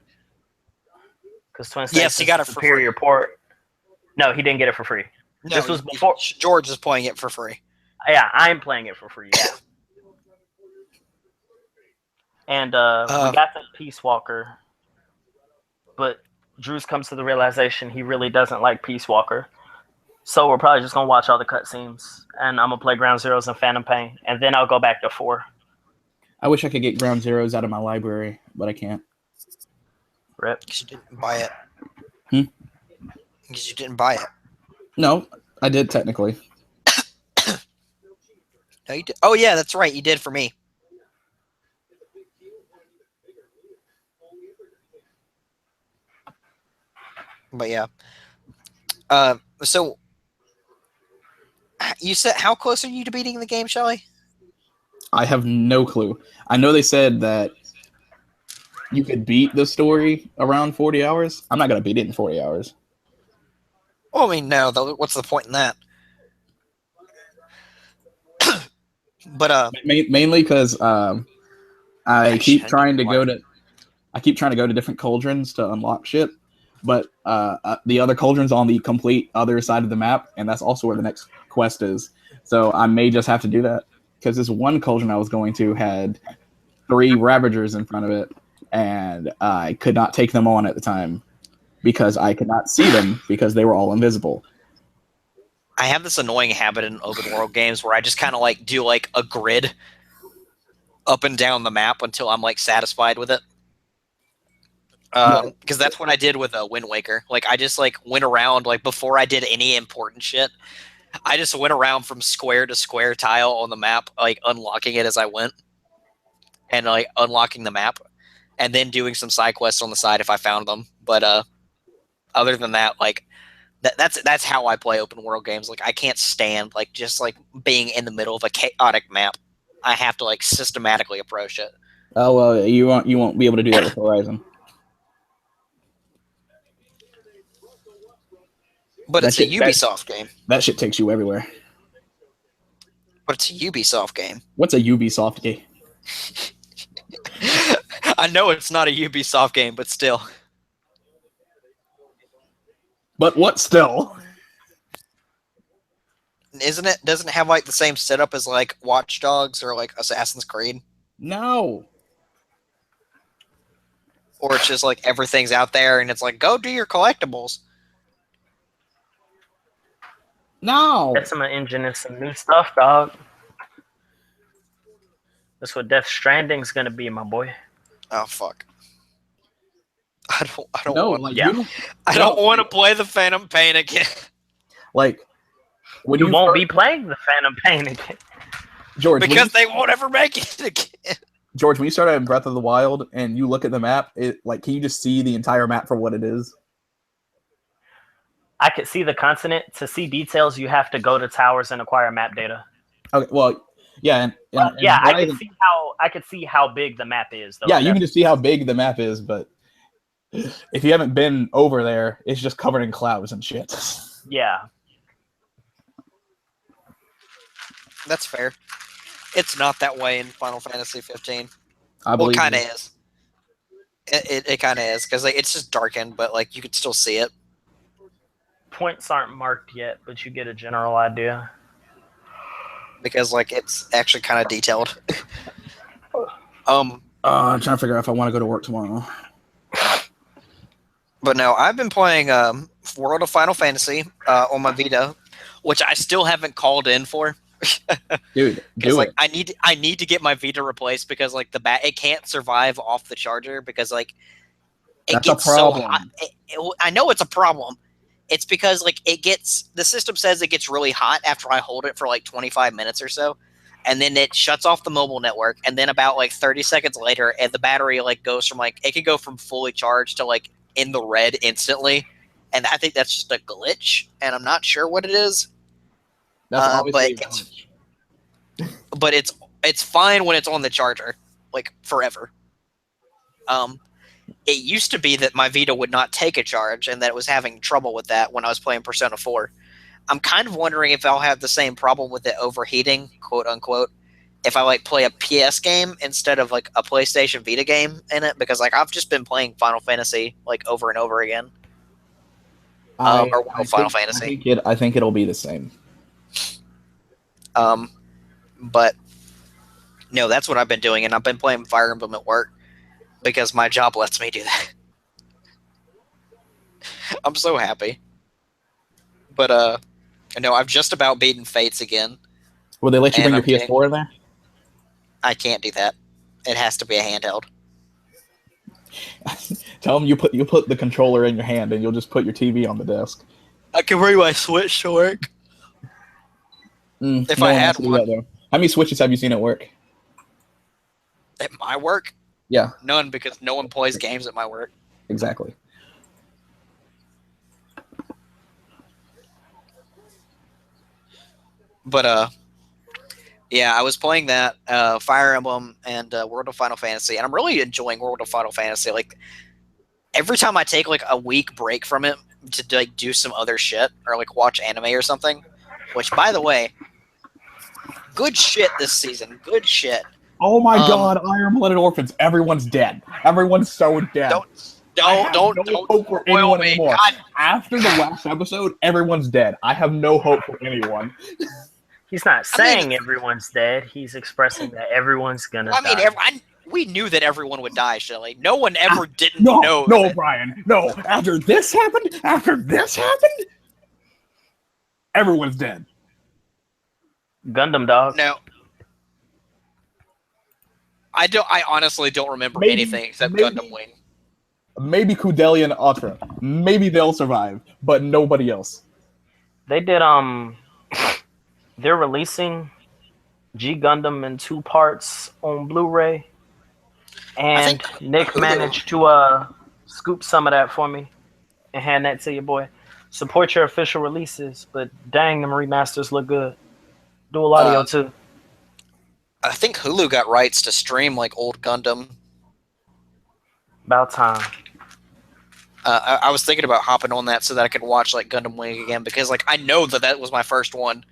because Twin Snakes he got it for superior free. Port. No, he didn't get it for free. No, this was before. George is playing it for free. Yeah, I'm playing it for free. Yeah. And we got the Peace Walker, but Drew's comes to the realization he really doesn't like Peace Walker. So we're probably just gonna watch all the cutscenes, and I'm gonna play Ground Zeroes and Phantom Pain, and then I'll go back to 4. I wish I could get Ground Zeroes out of my library, but I can't. Rip. Because you didn't buy it. Because you didn't buy it. No, I did technically. No, you did. Oh yeah, that's right. You did for me. But yeah. So you said, how close are you to beating the game, Shelly? I have no clue. I know they said that you could beat the story around 40 hours. I'm not going to beat it in 40 hours. Well, I mean, no. What's the point in that? But mainly because I keep trying to go to different cauldrons to unlock shit, but the other cauldron's on the complete other side of the map, and that's also where the next quest is. So I may just have to do that, because this one cauldron I was going to had 3 Ravagers in front of it, and I could not take them on at the time because I could not see them because they were all invisible. I have this annoying habit in open world games where I just kind of like do like a grid up and down the map until I'm like satisfied with it. Because that's what I did with Wind Waker. Like I just like went around, like before I did any important shit, I just went around from square to square tile on the map, like unlocking it as I went, and like unlocking the map, and then doing some side quests on the side if I found them. But other than that, like that's how I play open world games. Like I can't stand like just like being in the middle of a chaotic map. I have to like systematically approach it. Oh well, you won't be able to do that with Horizon. But it's a Ubisoft game. That shit takes you everywhere. But it's a Ubisoft game. What's a Ubisoft game? I know it's not a Ubisoft game, but still. But what still? Isn't it? Doesn't it have like the same setup as like Watch Dogs or like Assassin's Creed? No. Or it's just like everything's out there and it's like, go do your collectibles. No. Get some engine and some new stuff, dog. That's what Death Stranding's gonna be, my boy. Oh fuck. I don't no, want like, yeah. I don't want to play the Phantom Pain again. Like when You won't first- be playing the Phantom Pain again. George, when Because they won't ever make it again. George, when you start at Breath of the Wild and you look at the map, can you just see the entire map for what it is? I could see the continent. To see details, you have to go to towers and acquire map data. Okay, well, yeah, Yeah, I could see how big the map is. Though, yeah, you can just see how big the map is, but if you haven't been over there, it's just covered in clouds and shit. Yeah. That's fair. It's not that way in Final Fantasy 15. I believe Well, it kind of is. It kind of is because like it's just darkened, but like you could still see it. Points aren't marked yet, but you get a general idea. Because like it's actually kind of detailed. I'm trying to figure out if I want to go to work tomorrow. But no, I've been playing World of Final Fantasy on my Vita, which I still haven't called in for. Dude, do like, it. I need to get my Vita replaced because like it can't survive off the charger because like it gets so hot. I know it's a problem. It's because like the system says it gets really hot after I hold it for like 25 minutes or so, and then it shuts off the mobile network, and then about like 30 seconds later, and the battery like goes from like it could go from fully charged to like in the red instantly, and I think that's just a glitch, and I'm not sure what it is. That's but it's fine when it's on the charger, like forever. It used to be that my Vita would not take a charge and that it was having trouble with that when I was playing Persona 4. I'm kind of wondering if I'll have the same problem with it overheating, quote unquote, if I like play a PS game instead of like a PlayStation Vita game in it, because like I've just been playing Final Fantasy like over and over again. Final Fantasy. I think it'll be the same. But no, that's what I've been doing, and I've been playing Fire Emblem at work because my job lets me do that. I'm so happy. But no, I've just about beaten Fates again. Will they let you bring your PS4 in there? I can't do that. It has to be a handheld. Tell them you put the controller in your hand and you'll just put your TV on the desk. I can bring my Switch to work. If I had one. How many Switches have you seen at work? At my work? Yeah. None, because no one plays games at my work. Exactly. But yeah, I was playing that Fire Emblem and World of Final Fantasy, and I'm really enjoying World of Final Fantasy. Like every time I take like a week break from it to like do some other shit or like watch anime or something, which by the way, good shit this season. Good shit. Oh my god, Iron Blooded Orphans. Everyone's dead. Everyone's so dead. Don't hope for anyone anymore. God. After the last episode, everyone's dead. I have no hope for anyone. He's not saying everyone's dead. He's expressing that everyone's gonna die. We knew that everyone would die, Shelly. No one ever didn't know. No, that. Brian. No. After this happened, everyone's dead. Gundam dog. No. I honestly don't remember anything except Gundam Wing. Maybe Kudelia and Ultra. Maybe they'll survive, but nobody else. They did they're releasing G Gundam in 2 parts on Blu-ray. And Nick managed to scoop some of that for me and hand that to your boy. Support your official releases, but dang, them remasters look good. Dual audio too. I think Hulu got rights to stream like old Gundam. About time. I was thinking about hopping on that so that I could watch like Gundam Wing again, because like I know that was my first one.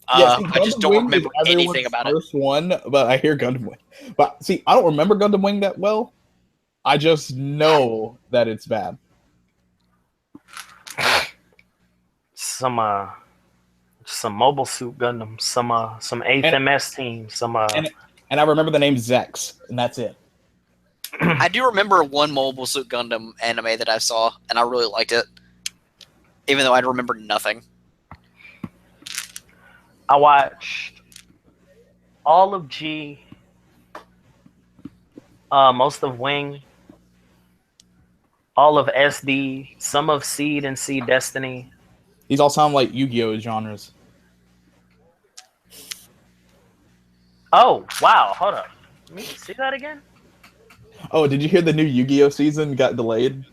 I just don't remember anything about it. First one, but I hear Gundam Wing. But see, I don't remember Gundam Wing that well. I just know that it's bad. Some Mobile Suit Gundam, some 8th MS team, and I remember the name Zex, and that's it. I do remember one Mobile Suit Gundam anime that I saw, and I really liked it, even though I remember nothing. I watched all of G, most of Wing, all of SD, some of Seed and Seed Destiny. These all sound like Yu-Gi-Oh genres. Oh, wow. Hold up. Let me see that again. Oh, did you hear the new Yu-Gi-Oh season got delayed?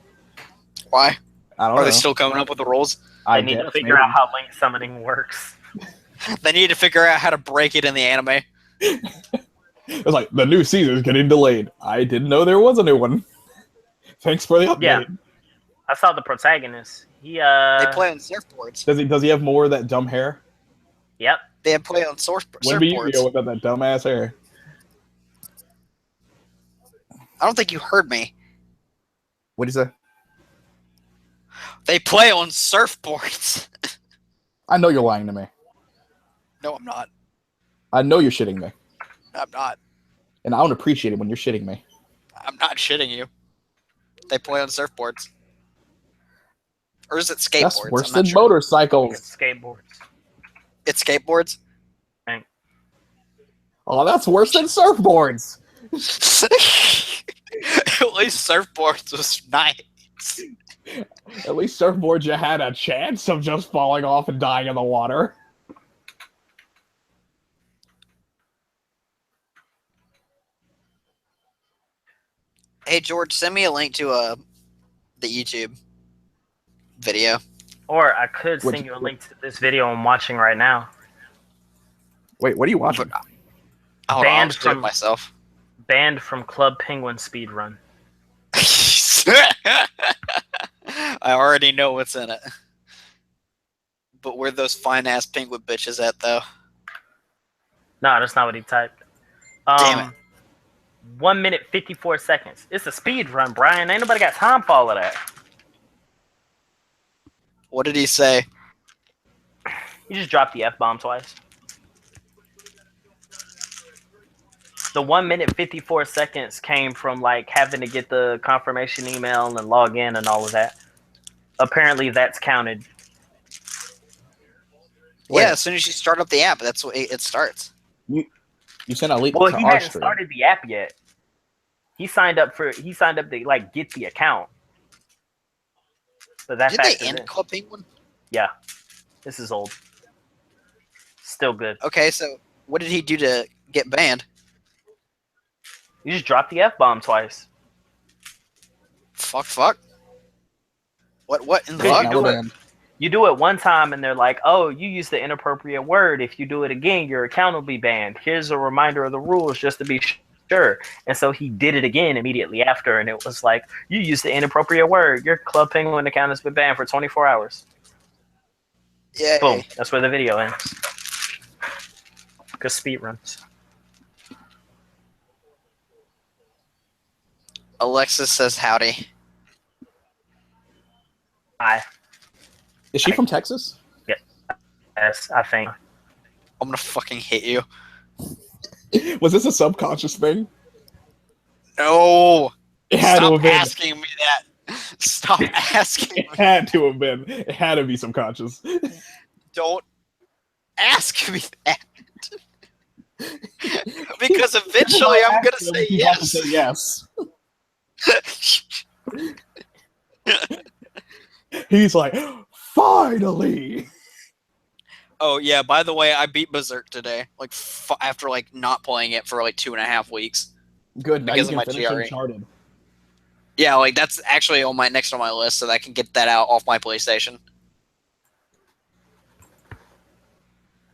Why? I don't Are know. they still coming up with the rules? They need to figure out how link summoning works. They need to figure out how to break it in the anime. It's like, the new season is getting delayed. I didn't know there was a new one. Thanks for the update. Yeah. I saw the protagonist. He They play on surfboards. Does he have more of that dumb hair? Yep. They play on When be Yu-Gi-Oh surfboards. without that dumbass hair? I don't think you heard me. What'd you say? They play on surfboards. I know you're lying to me. No, I'm not. I know you're shitting me. I'm not. And I don't appreciate it when you're shitting me. I'm not shitting you. They play on surfboards. Or is it skateboards? That's worse I'm not than sure. motorcycles. It's skateboards. It's skateboards? Oh, that's worse than surfboards. At least surfboards was nice. At least surfboards, you had a chance of just falling off and dying in the water. Hey, George, send me a link to the YouTube video. Or I could send you a link to this video I'm watching right now. Wait, what are you watching? Hold on, I'll just do it myself. Banned from Club Penguin speedrun. I already know what's in it. But where those fine-ass penguin bitches at, though? No, that's not what he typed. Damn it. 1 minute, 54 seconds. It's a speed run, Brian. Ain't nobody got time for all of that. What did he say? You just dropped the F-bomb twice. The 1 minute, 54 seconds came from, like, having to get the confirmation email and log in and all of that. Apparently, that's counted. Yeah, as soon as you start up the app, that's what it starts. You sent a link Well, to he our hadn't stream. started the app yet. He signed up to, like, get the account. So that Did they factors end in. Club Penguin? Yeah. This is old. Still good. Okay, so what did he do to get banned? You just dropped the F-bomb twice. Fuck. What in the Yeah, fuck? you do it. You do it one time and they're like, oh, you used the inappropriate word. If you do it again, your account will be banned. Here's a reminder of the rules just to be sure. And so he did it again immediately after. And it was like, you used the inappropriate word. Your Club Penguin account has been banned for 24 hours. Yeah. Boom. That's where the video ends. Because speed runs. Alexis says howdy. Hi. Is she from Texas? Yes, I think. I'm gonna fucking hit you. Was this a subconscious thing? No. It had to Stop have been. asking me that. Stop asking me. It had to have been. It had to be subconscious. Don't ask me that. Because eventually I'm gonna say You have to yes. say yes. He's like, finally. Oh yeah. By the way, I beat Berserk today. Like after like not playing it for like 2.5 weeks. Good. Now Because you of can my finish GRE. Uncharted. Yeah, like that's actually on my next on my list, so that I can get that out off my PlayStation.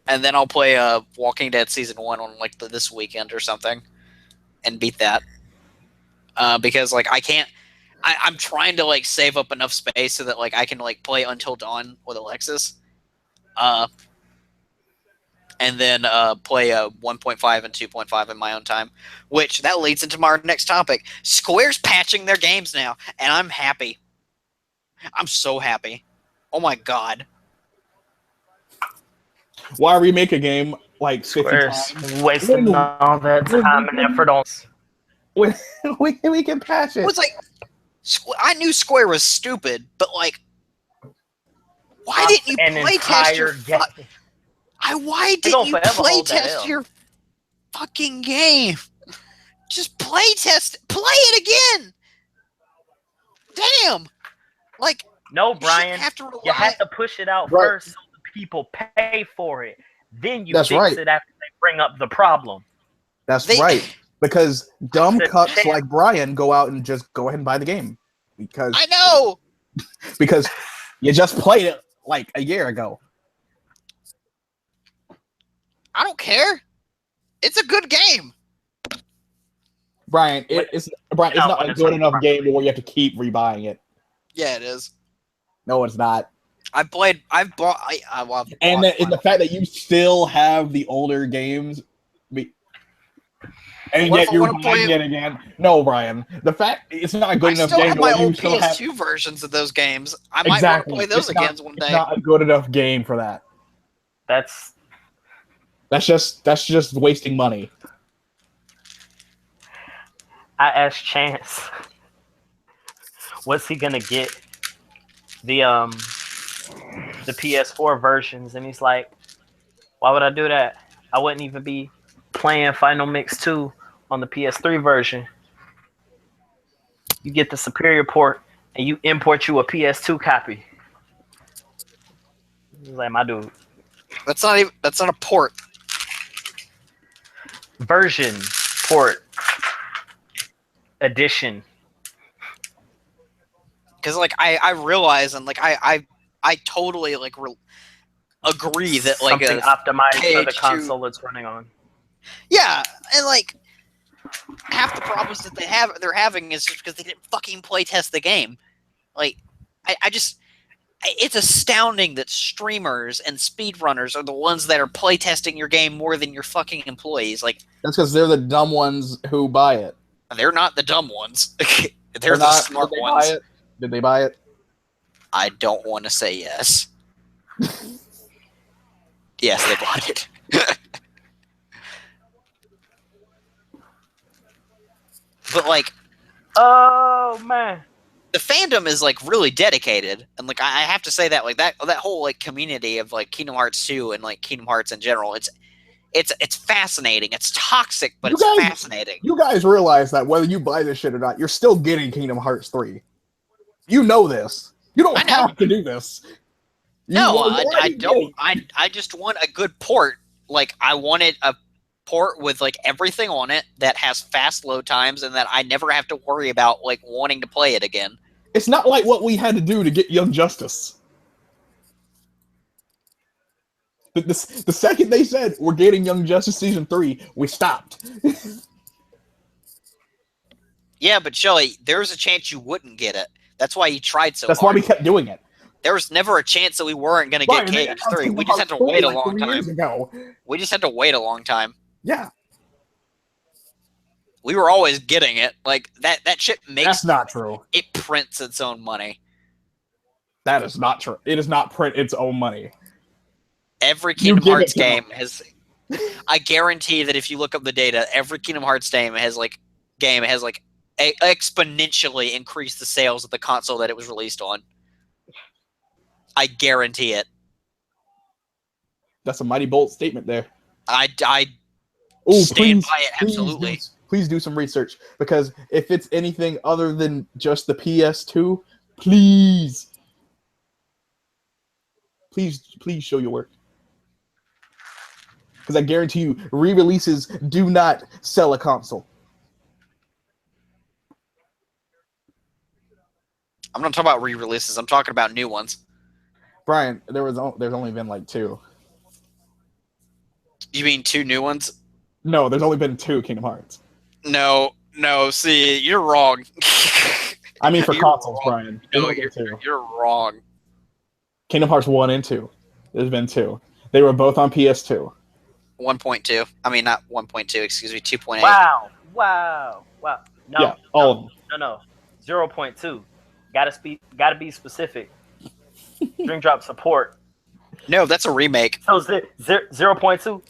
And then I'll play Walking Dead Season 1 on like this weekend or something, and beat that. Because like I can't. I'm trying to like save up enough space so that like I can like play Until Dawn with Alexis. And then play 1.5 and 2.5 in my own time. Which, that leads into our next topic. Square's patching their games now, and I'm happy. I'm so happy. Oh my god. Why remake a game like 50 Square's times? wasting all that time and effort on. We can patch it. It was like, I knew Square was stupid, but like, why didn't you playtest your why didn't you playtest your fucking game? Just playtest, play it again. Damn. Like, no, Brian, you have to push it out first so the people pay for it. Then you fix it after they bring up the problem. That's They- right. Because dumb The cucks champ. like Brian go out and just go ahead and buy the game. I know. Because you just played it like a year ago. I don't care. It's a good game. Brian, it's not when a it's good on enough property. game where you have to keep rebuying it. Yeah, it is. No, it's not. I've bought. And the fact that you still have the older games, and What if yet I you're wanna play buying it again. No, Brian. The fact it's not a good I enough still game have to my let you old still have. PS2 versions of those games. I might Exactly. want to play those It's again one It's day. not a good enough game for that. That's That's just wasting money. I asked Chance, what's he gonna get the PS4 versions, and he's like, why would I do that? I wouldn't even be playing Final Mix 2 on the PS3 version. You get the superior port, and you import you a PS2 copy. He's like, my dude, That's not a port. version port edition. Because like I realize and like I totally like agree that like Something optimized for the KH2 console it's running on. Yeah, and like half the problems that they're having is just because they didn't fucking play test the game. Like it's astounding that streamers and speedrunners are the ones that are playtesting your game more than your fucking employees. Like That's because they're the dumb ones who buy it. they're not the dumb ones. they're the smart did they ones. Buy it? Did they buy it? I don't want to say yes. Yes, they bought it. But like, Oh man, the fandom is like really dedicated, and like I have to say that like that whole like community of like Kingdom Hearts 2 and like Kingdom Hearts in general, it's fascinating. It's toxic, but it's fascinating. You guys realize that whether you buy this shit or not, you're still getting Kingdom Hearts 3. You know this. You don't have to do this. I don't. I just want a good port. Like I wanted a port with like everything on it that has fast load times and that I never have to worry about like wanting to play it again. It's not like what we had to do to get Young Justice. The second they said we're getting Young Justice Season 3, we stopped. Yeah, but Shelly, there was a chance you wouldn't get it. That's why you tried so That's hard. why we kept doing it. There was never a chance that we weren't going to get KH3. We just had to wait a long time. We just had to wait a long time. Yeah. We were always getting it. Like that shit makes. That's not true. It prints its own money. That is not true. It does not print its own money. Every Kingdom Hearts game has. I guarantee that if you look up the data, every Kingdom Hearts game has like exponentially increased the sales of the console that it was released on. I guarantee it. That's a mighty bold statement there. I Oh, stand by it absolutely. Please do some research, because if it's anything other than just the PS2, please show your work. Because I guarantee you, re-releases do not sell a console. I'm not talking about re-releases. I'm talking about new ones. Brian, there's only been like 2. You mean 2 new ones? No, there's only been 2 Kingdom Hearts. No. See, you're wrong. I mean, for You're consoles, wrong. Brian. No, There's only been 2. you're wrong. Kingdom Hearts 1 and 2. There's been 2. They were both on PS2. 1.2. I mean, not 1.2. Excuse me. 2.8. wow. No, Yeah, all of them. no. 0.2. Gotta be specific. Dream Drop support. No, that's a remake. So 0.2.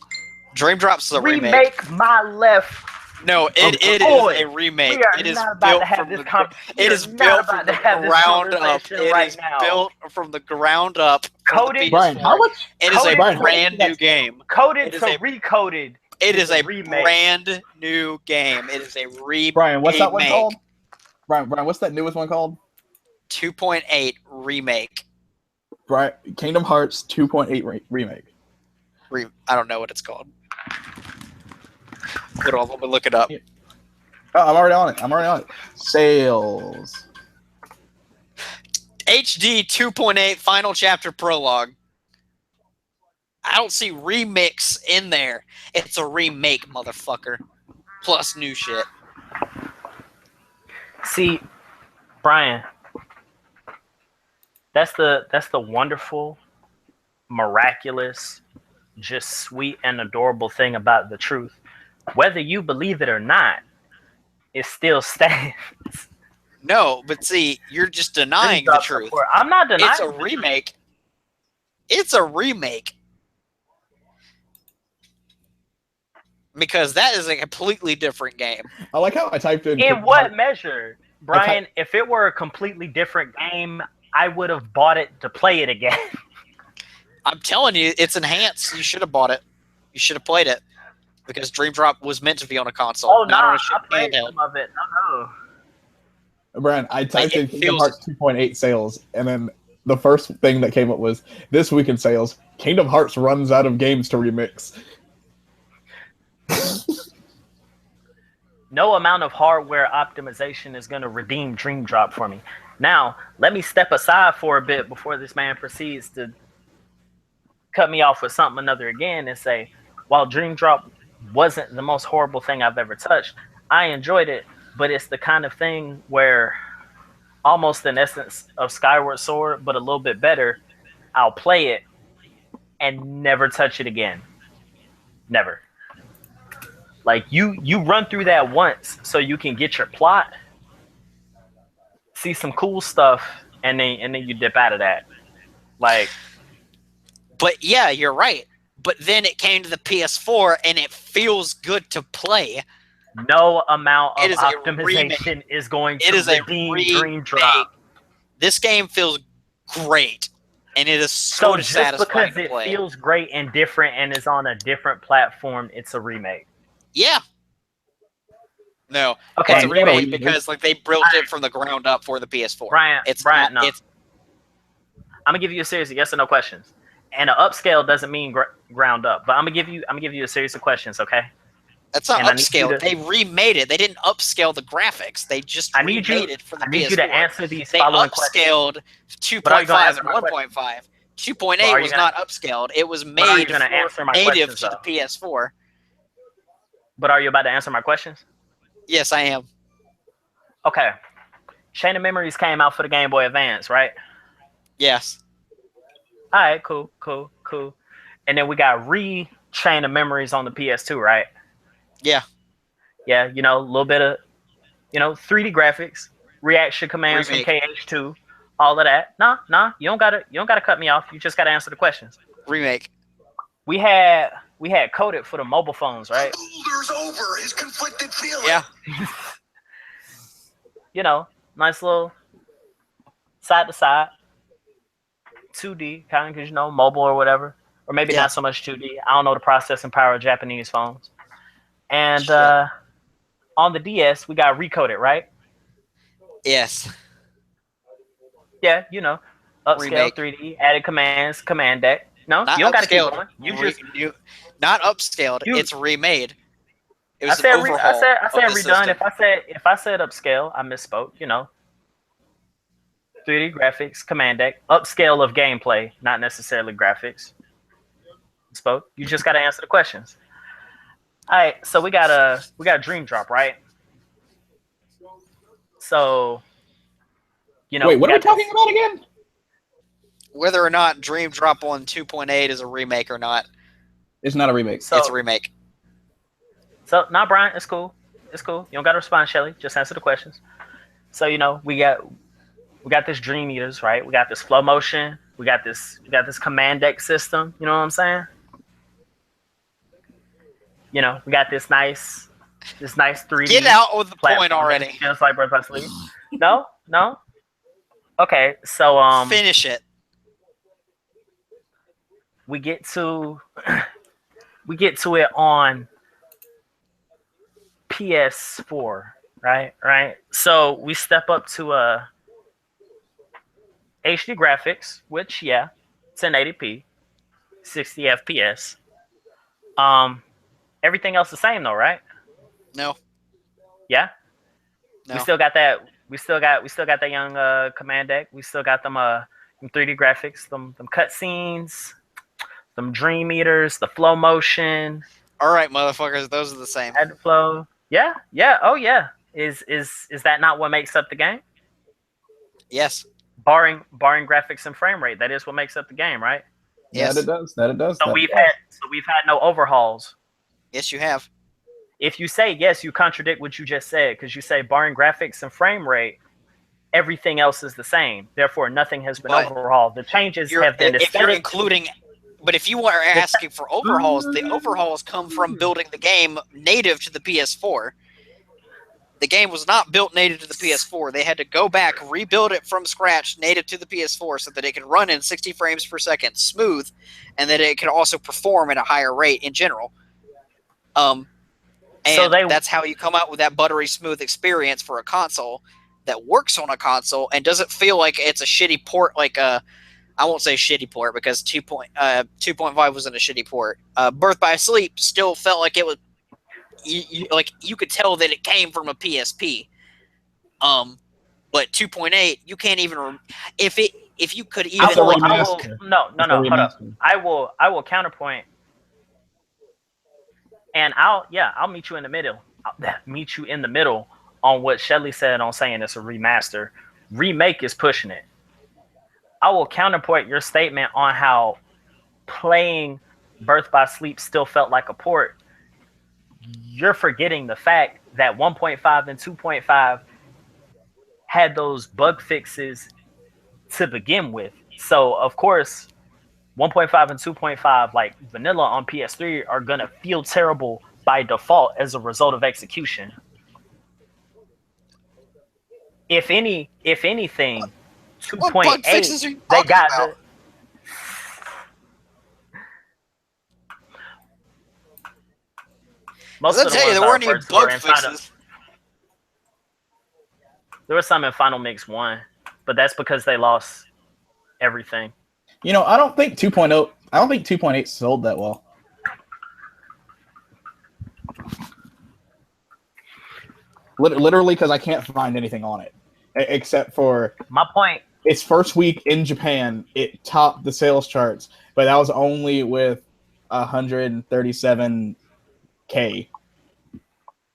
Dream Drop's a remake. Remake my left. No, it is Boy, a remake. We are It is not about built to have from this the. conversation. It is built from the ground up. It is built from the ground up. Coded. Brian, how much? It is a Coded. brand new game. Coded It is to a- recoded. It is a remake. brand new game. It is a remake. Brian, what's that one called? Brian, what's that newest one called? 2.8 remake. Brian, Kingdom Hearts 2.8 remake. I don't know what it's called. Let me look it up. Oh, I'm already on it. Sales. HD 2.8 Final Chapter Prologue. I don't see remix in there. It's a remake, motherfucker. Plus new shit. See, Brian, that's the wonderful, miraculous, just sweet and adorable thing about the truth. Whether you believe it or not, it still stands. No, but see, you're just denying the truth. I'm not denying. It's a remake. It's a remake. Because that is a completely different game. I like how I typed in. In what measure, Brian? If it were a completely different game, I would have bought it to play it again. I'm telling you, it's enhanced. You should have bought it. You should have played it. Because Dream Drop was meant to be on a console, not on a shit I played handheld. some of it. No. Brian, I typed in Kingdom feels- Hearts 2.8 sales, and then the first thing that came up was, this week in sales, Kingdom Hearts runs out of games to remix. No amount of hardware optimization is going to redeem Dream Drop for me. Now, let me step aside for a bit before this man proceeds to cut me off with something another again and say, while Dream Drop wasn't the most horrible thing I've ever touched, I enjoyed it, but it's the kind of thing where almost an essence of Skyward Sword, but a little bit better, I'll play it and never touch it again. Never. Like, you run through that once so you can get your plot, see some cool stuff, and then you dip out of that. Like, But yeah, you're right. But then it came to the PS4 and it feels good to play. no amount of It is a optimization is going to It is a redeem Dream Drop. This game feels great. And it is So so just satisfying because to it play. feels great and different and is on a different platform, it's a remake. Yeah. No. Okay, It's a you gotta remake read because like they built it from the ground up for the PS4. Brian, Not, no. it's I'm gonna give you a series of yes or no questions. And an upscale doesn't mean ground up, but I'm gonna give you a series of questions, okay? That's not And I need you upscale. to- They remade it. They didn't upscale the graphics. They just I need remade it for the I need PS4. you to answer these They following questions. upscaled But are you gonna 2.5 answer and my 1.5. But 2.8 are you was gonna- not upscaled. It was But are you made gonna answer my native questions, to the though? PS4. But are you about to answer my questions? Yes, I am. Okay. Chain of Memories came out for the Game Boy Advance, right? Yes. All right, cool. And then we got Chain of Memories on the PS2, right? Yeah. Yeah, a little bit of, 3D graphics, reaction commands Remake. from KH2, all of that. Nah, you don't gotta cut me off. You just gotta answer the questions. Remake. We had coded for the mobile phones, right? Boulder's over his conflicted feelings. Yeah. Nice little side to side, 2D kind of, because mobile or whatever, or maybe Yeah. not so much 2D. I don't know the processing power of Japanese phones. And Sure. on the DS, we got recoded, right? Yes. Yeah, upscale Remake. 3D, added commands, command deck. No, Not you don't got to keep upscaled. going. You just Not upscaled. You- It's remade. It I was said an overhaul. I said of the redone. system. If I said upscale, I misspoke. 3D graphics, command deck, upscale of gameplay, not necessarily graphics. Spoke. You just got to answer the questions. All right, so we got Dream Drop, right? So, Wait, what are we talking about again? Whether or not Dream Drop on 2.8 is a remake or not, It's not a remake. So, it's a remake. So, nah, Brian, it's cool. It's cool. You don't got to respond, Shelly. Just answer the questions. So, we got this Dream Eaters, right? We got this flow motion. We got this command deck system. You know what I'm saying? We got this nice 3D. Get out with the point platform already. that feels like Breath of Sleep. No. Okay, so Finish it. we get to it on PS4, right? So we step up to HD graphics, which 1080p, 60 FPS. Everything else the same though, right? No. Yeah. No. We still got that. We still got that young command deck. We still got them 3D graphics, them cutscenes, them dream eaters, the flow motion. All right, motherfuckers, those are the same. Ad flow. Yeah. Oh yeah. Is that not what makes up the game? Yes. Barring graphics and frame rate, that is what makes up the game, right? Yes. That it does. That it does. So we've had no overhauls. Yes, you have. If you say yes, you contradict what you just said, because you say barring graphics and frame rate, everything else is the same. Therefore, nothing has been overhauled. The changes have been if you're including. But if you are asking for overhauls, the overhauls come from building the game native to the PS4. The game was not built native to the PS4. They had to go back, rebuild it from scratch, native to the PS4, so that it could run in 60 frames per second, smooth, and that it could also perform at a higher rate in general. That's how you come out with that buttery smooth experience for a console that works on a console and doesn't feel like it's a shitty port. Like I won't say shitty port because 2.5 wasn't a shitty port. Birth by Sleep still felt like it was. You could tell that it came from a PSP. But 2.8, you can't even if you could even no, hold up. I will counterpoint, and I'll meet you in the middle. Meet you in the middle on what Shelly said on saying it's a remaster. Remake is pushing it. I will counterpoint your statement on how playing Birth by Sleep still felt like a port. You're forgetting the fact that 1.5 and 2.5 had those bug fixes to begin with. So, of course, 1.5 and 2.5, like vanilla on PS3, are going to feel terrible by default as a result of execution. If anything, 2.8, they got the... Most of the ones there weren't any bug fixes. There was some in Final Mix 1, but that's because they lost everything. You know, I don't think 2.0. I don't think 2.8 sold that well. Literally, because I can't find anything on it except for my point. Its first week in Japan, it topped the sales charts, but that was only with 137K.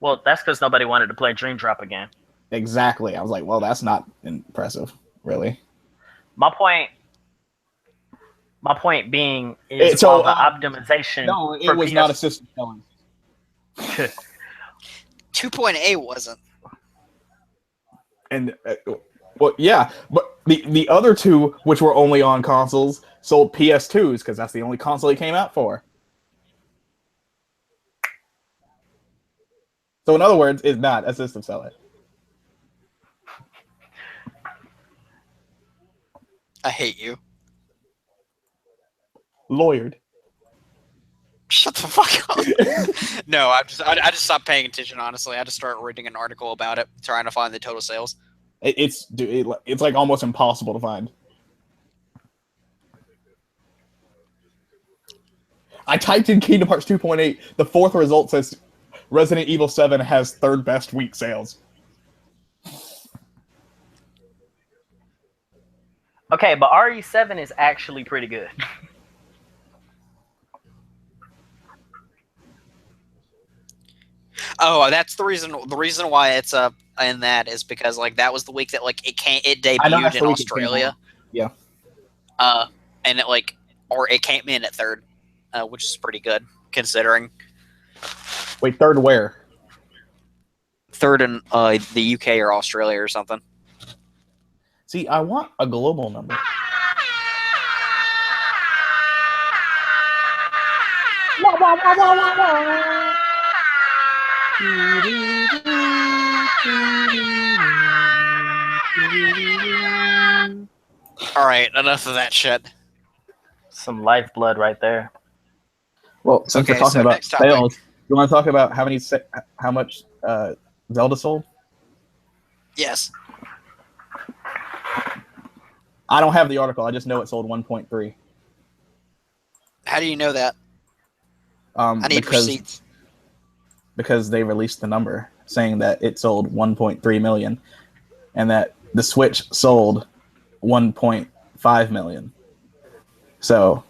Well, that's because nobody wanted to play Dream Drop again. Exactly. I was like, well, that's not impressive, really. My point being is all the optimization. No, it was not a system selling. 2.8 wasn't. And well, yeah, but the other two, which were only on consoles, sold PS2s because that's the only console it came out for. So in other words, it's not a system seller. I hate you. Lawyered. Shut the fuck up. No, I just stopped paying attention, honestly. I just started reading an article about it, trying to find the total sales. It's like almost impossible to find. I typed in Kingdom Hearts 2.8. The fourth result says Resident Evil 7 has third best week sales. Okay, but RE7 is actually pretty good. Oh, that's the reason. The reason why it's up in that is because like that was the week that like it debuted in Australia. Yeah. And it came in at third, which is pretty good considering. Wait, third where? Third in the UK or Australia or something. See, I want a global number. All right, enough of that shit. Some lifeblood right there. Well, since we're talking about sales, you want to talk about how much Zelda sold? Yes. I don't have the article. I just know it sold 1.3. How do you know that? I need receipts. because they released the number saying that it sold 1.3 million and that the Switch sold 1.5 million. So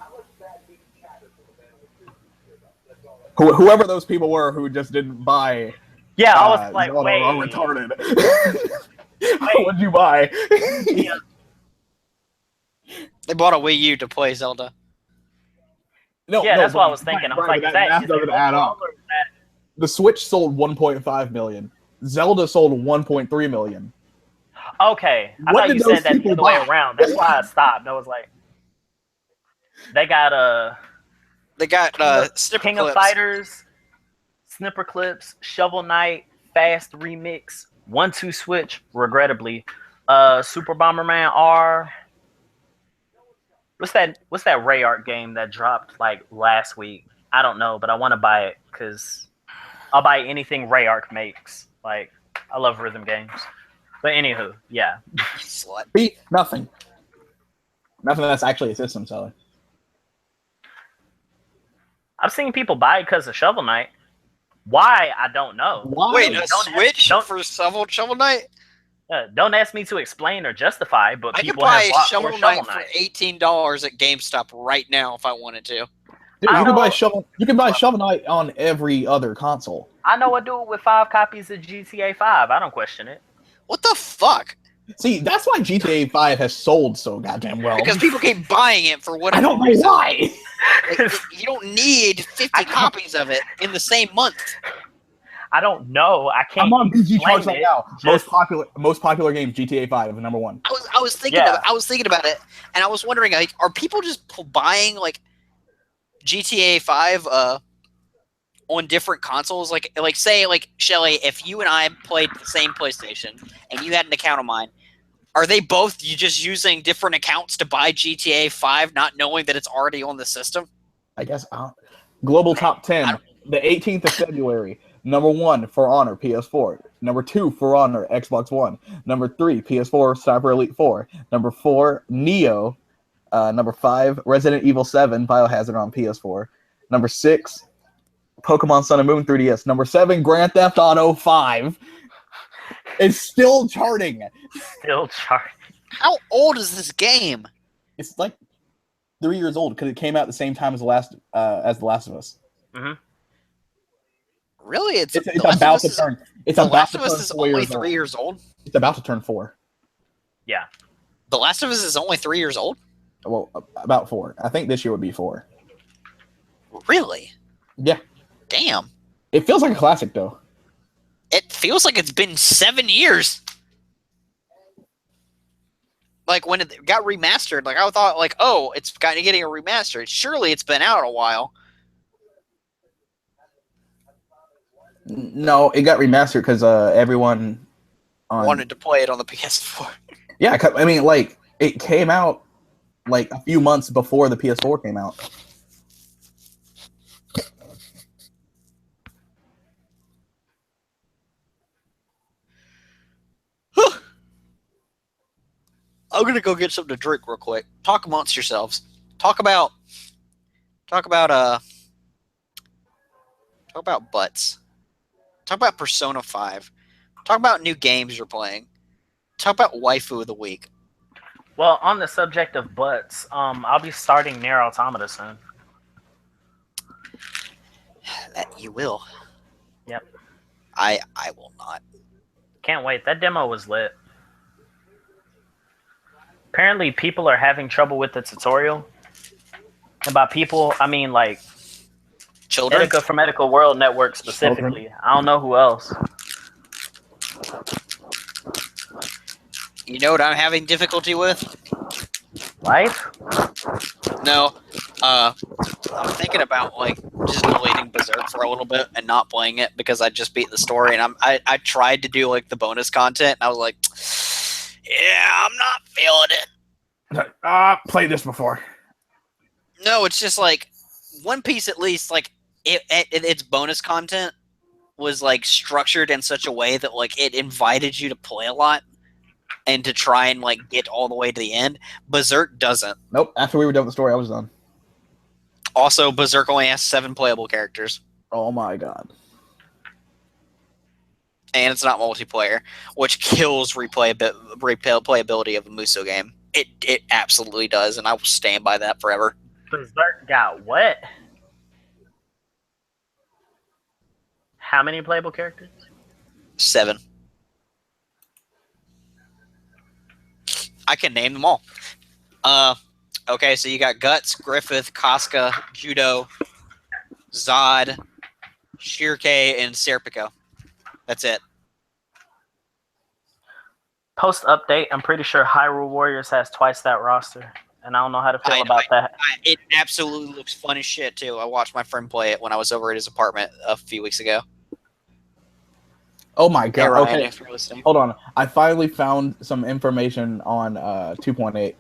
whoever those people were who just didn't buy, Yeah, I was like, Zelda wait. are retarded. What'd you buy? Yeah. They bought a Wii U to play Zelda. No, Yeah, no, that's what I was thinking. I was like, that is that math is doesn't it add overall up. or is that? The Switch sold 1.5 million. Zelda sold 1.3 million. Okay, I What thought did you those said that the people other way buy? around. That's why I stopped. I was like, they got They got snipper King of clips. Fighters, Snipper Clips, Shovel Knight, Fast Remix, 1-2 Switch, regrettably, Super Bomberman R. What's that Ray Art game that dropped like last week? I don't know, but I want to buy it because I'll buy anything Ray Art makes. Like, I love rhythm games. But anywho, yeah. Slut. See, nothing. Nothing that's actually a system seller. I've seen people buy it because of Shovel Knight. Why? I don't know. Why? Wait, a Don't Switch don't- for Shovel Knight? Don't ask me to explain or justify, but I could people have buy bought Shovel for Knight Shovel for Knight. $18 at GameStop right now if I wanted to. Dude, I you can buy know- Shovel. You can buy Shovel Knight on every other console. I know a dude with 5 copies of GTA 5. I don't question it. What the fuck? See, that's why GTA 5 has sold so goddamn well. Because people keep buying it for I whatever don't know reason. why. Like, you don't need 50 copies of it in the same month. I don't know. I can't. I'm on BG explain charts right it. now. Just- Most popular game, GTA 5 is number one. I was thinking Yeah. I was thinking about it, and I was wondering, like, are people just buying like GTA 5 on different consoles? Like say like Shelly, if you and I played the same PlayStation and you had an account of mine, are they both just using different accounts to buy GTA 5, not knowing that it's already on the system? I guess. Global top 10, the 18th of February. Number 1, For Honor, PS4. Number 2, For Honor, Xbox One. Number 3, PS4, Cyber Elite 4. Number 4, Neo. Number 5, Resident Evil 7, Biohazard on PS4. Number 6, Pokemon Sun and Moon 3DS. Number 7, Grand Theft Auto 5. It's still charting. Still charging. How old is this game? It's like 3 years old because it came out the same time as The Last of Us. Mm-hmm. Really? It's about to turn. It's The about Last to of turn Us is 4 only years 3 old. years old? It's about to turn 4. Yeah. The Last of Us is only 3 years old? Well, about 4. I think this year would be 4. Really? Yeah. Damn. It feels like a classic though. It feels like it's been 7 years. Like when it got remastered, like I thought, like, oh, it's getting a remaster. Surely it's been out a while. No, it got remastered because everyone Wanted to play it on the PS4. Yeah, I mean, like it came out like a few months before the PS4 came out. I'm gonna go get something to drink real quick. Talk amongst yourselves. Talk about butts. Talk about Persona 5. Talk about new games you're playing. Talk about waifu of the week. Well, on the subject of butts, I'll be starting Nier Automata soon. That you will. Yep. I will not. Can't wait. That demo was lit. Apparently, people are having trouble with the tutorial. And by people, I mean like Children. Etika from Medical World Network specifically. I don't know who else. You know what I'm having difficulty with? Life? No. I'm thinking about like just deleting Berserk for a little bit and not playing it because I just beat the story and I tried to do like the bonus content and I was like, yeah, I'm not feeling it. Played this before. No, it's just like One Piece at least like its bonus content was like structured in such a way that like it invited you to play a lot and to try and like get all the way to the end. Berserk doesn't. Nope. After we were done with the story, I was done. Also, Berserk only has 7 playable characters. Oh my god. and it's not multiplayer, which kills replayability of a Muso game. It absolutely does, and I will stand by that forever. Berserk got what? How many playable characters? 7. I can name them all. Okay, so you got Guts, Griffith, Casca, Judo, Zod, Shirke, and Serpico. That's it. Post update, I'm pretty sure Hyrule Warriors has twice that roster, and I don't know how to feel about that. It absolutely looks fun as shit too. I watched my friend play it when I was over at his apartment a few weeks ago. Oh my Hey, god! Ryan, Okay, if you're listening. hold on. I finally found some information on 2.8.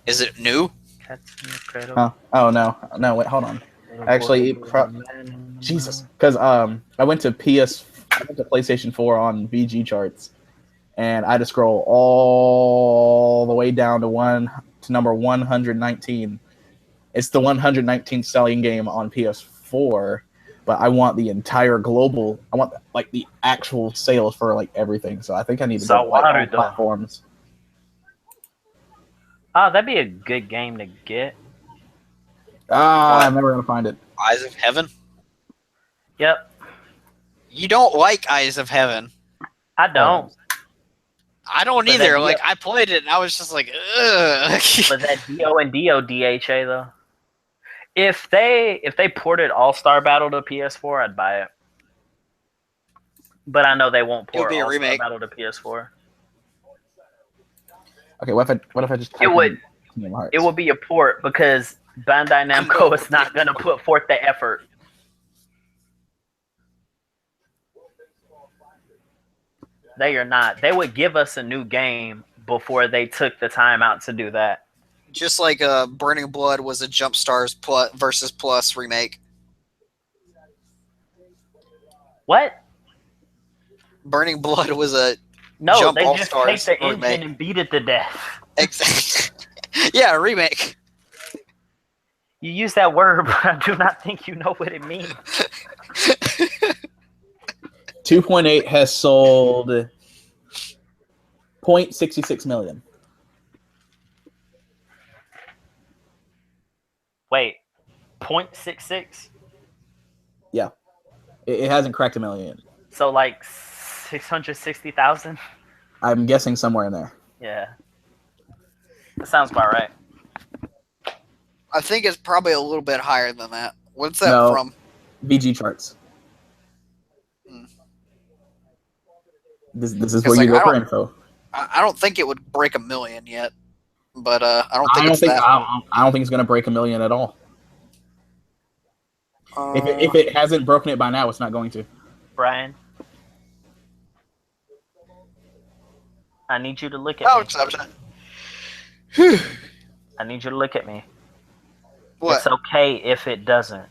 Is it new? That's incredible. Huh? Oh no, wait, hold on. Actually, Jesus, because I went to PlayStation 4 on VG charts, and I had to scroll all the way down to number 119. It's the 119th selling game on PS4, but I want the entire global. I want like the actual sales for like everything. So I think I need to go to like, all platforms. Oh, that'd be a good game to get. I'm never gonna find it. Eyes of Heaven? Yep. You don't like Eyes of Heaven. I don't. I don't either. Like, I played it and I was just like, ugh. But that Dio and Dio DHA though. If they ported All-Star Battle to PS4, I'd buy it. But I know they won't port All-Star Battle to PS4. Okay, what if I just it would be a port because Bandai Namco is not gonna put forth the effort. They are not. They would give us a new game before they took the time out to do that. Just like Burning Blood was a Jump Stars versus Plus remake. What? Burning Blood was a No, they just take the engine and beat it to death. Exactly. Yeah, a remake. You use that word, but I do not think you know what it means. 2.8 has sold 0.66 million. Wait, 0.66? Yeah. It hasn't cracked a million. So like 660,000? I'm guessing somewhere in there. Yeah. That sounds about right. I think it's probably a little bit higher than that. What's that from? VG charts. This is where you look for info. I don't think it would break 1 million yet, but I don't think I don't think it's going to break 1 million at all. If it hasn't broken it by now, it's not going to. Brian, I need you to look at me. I need you to look at me. What? It's okay if it doesn't.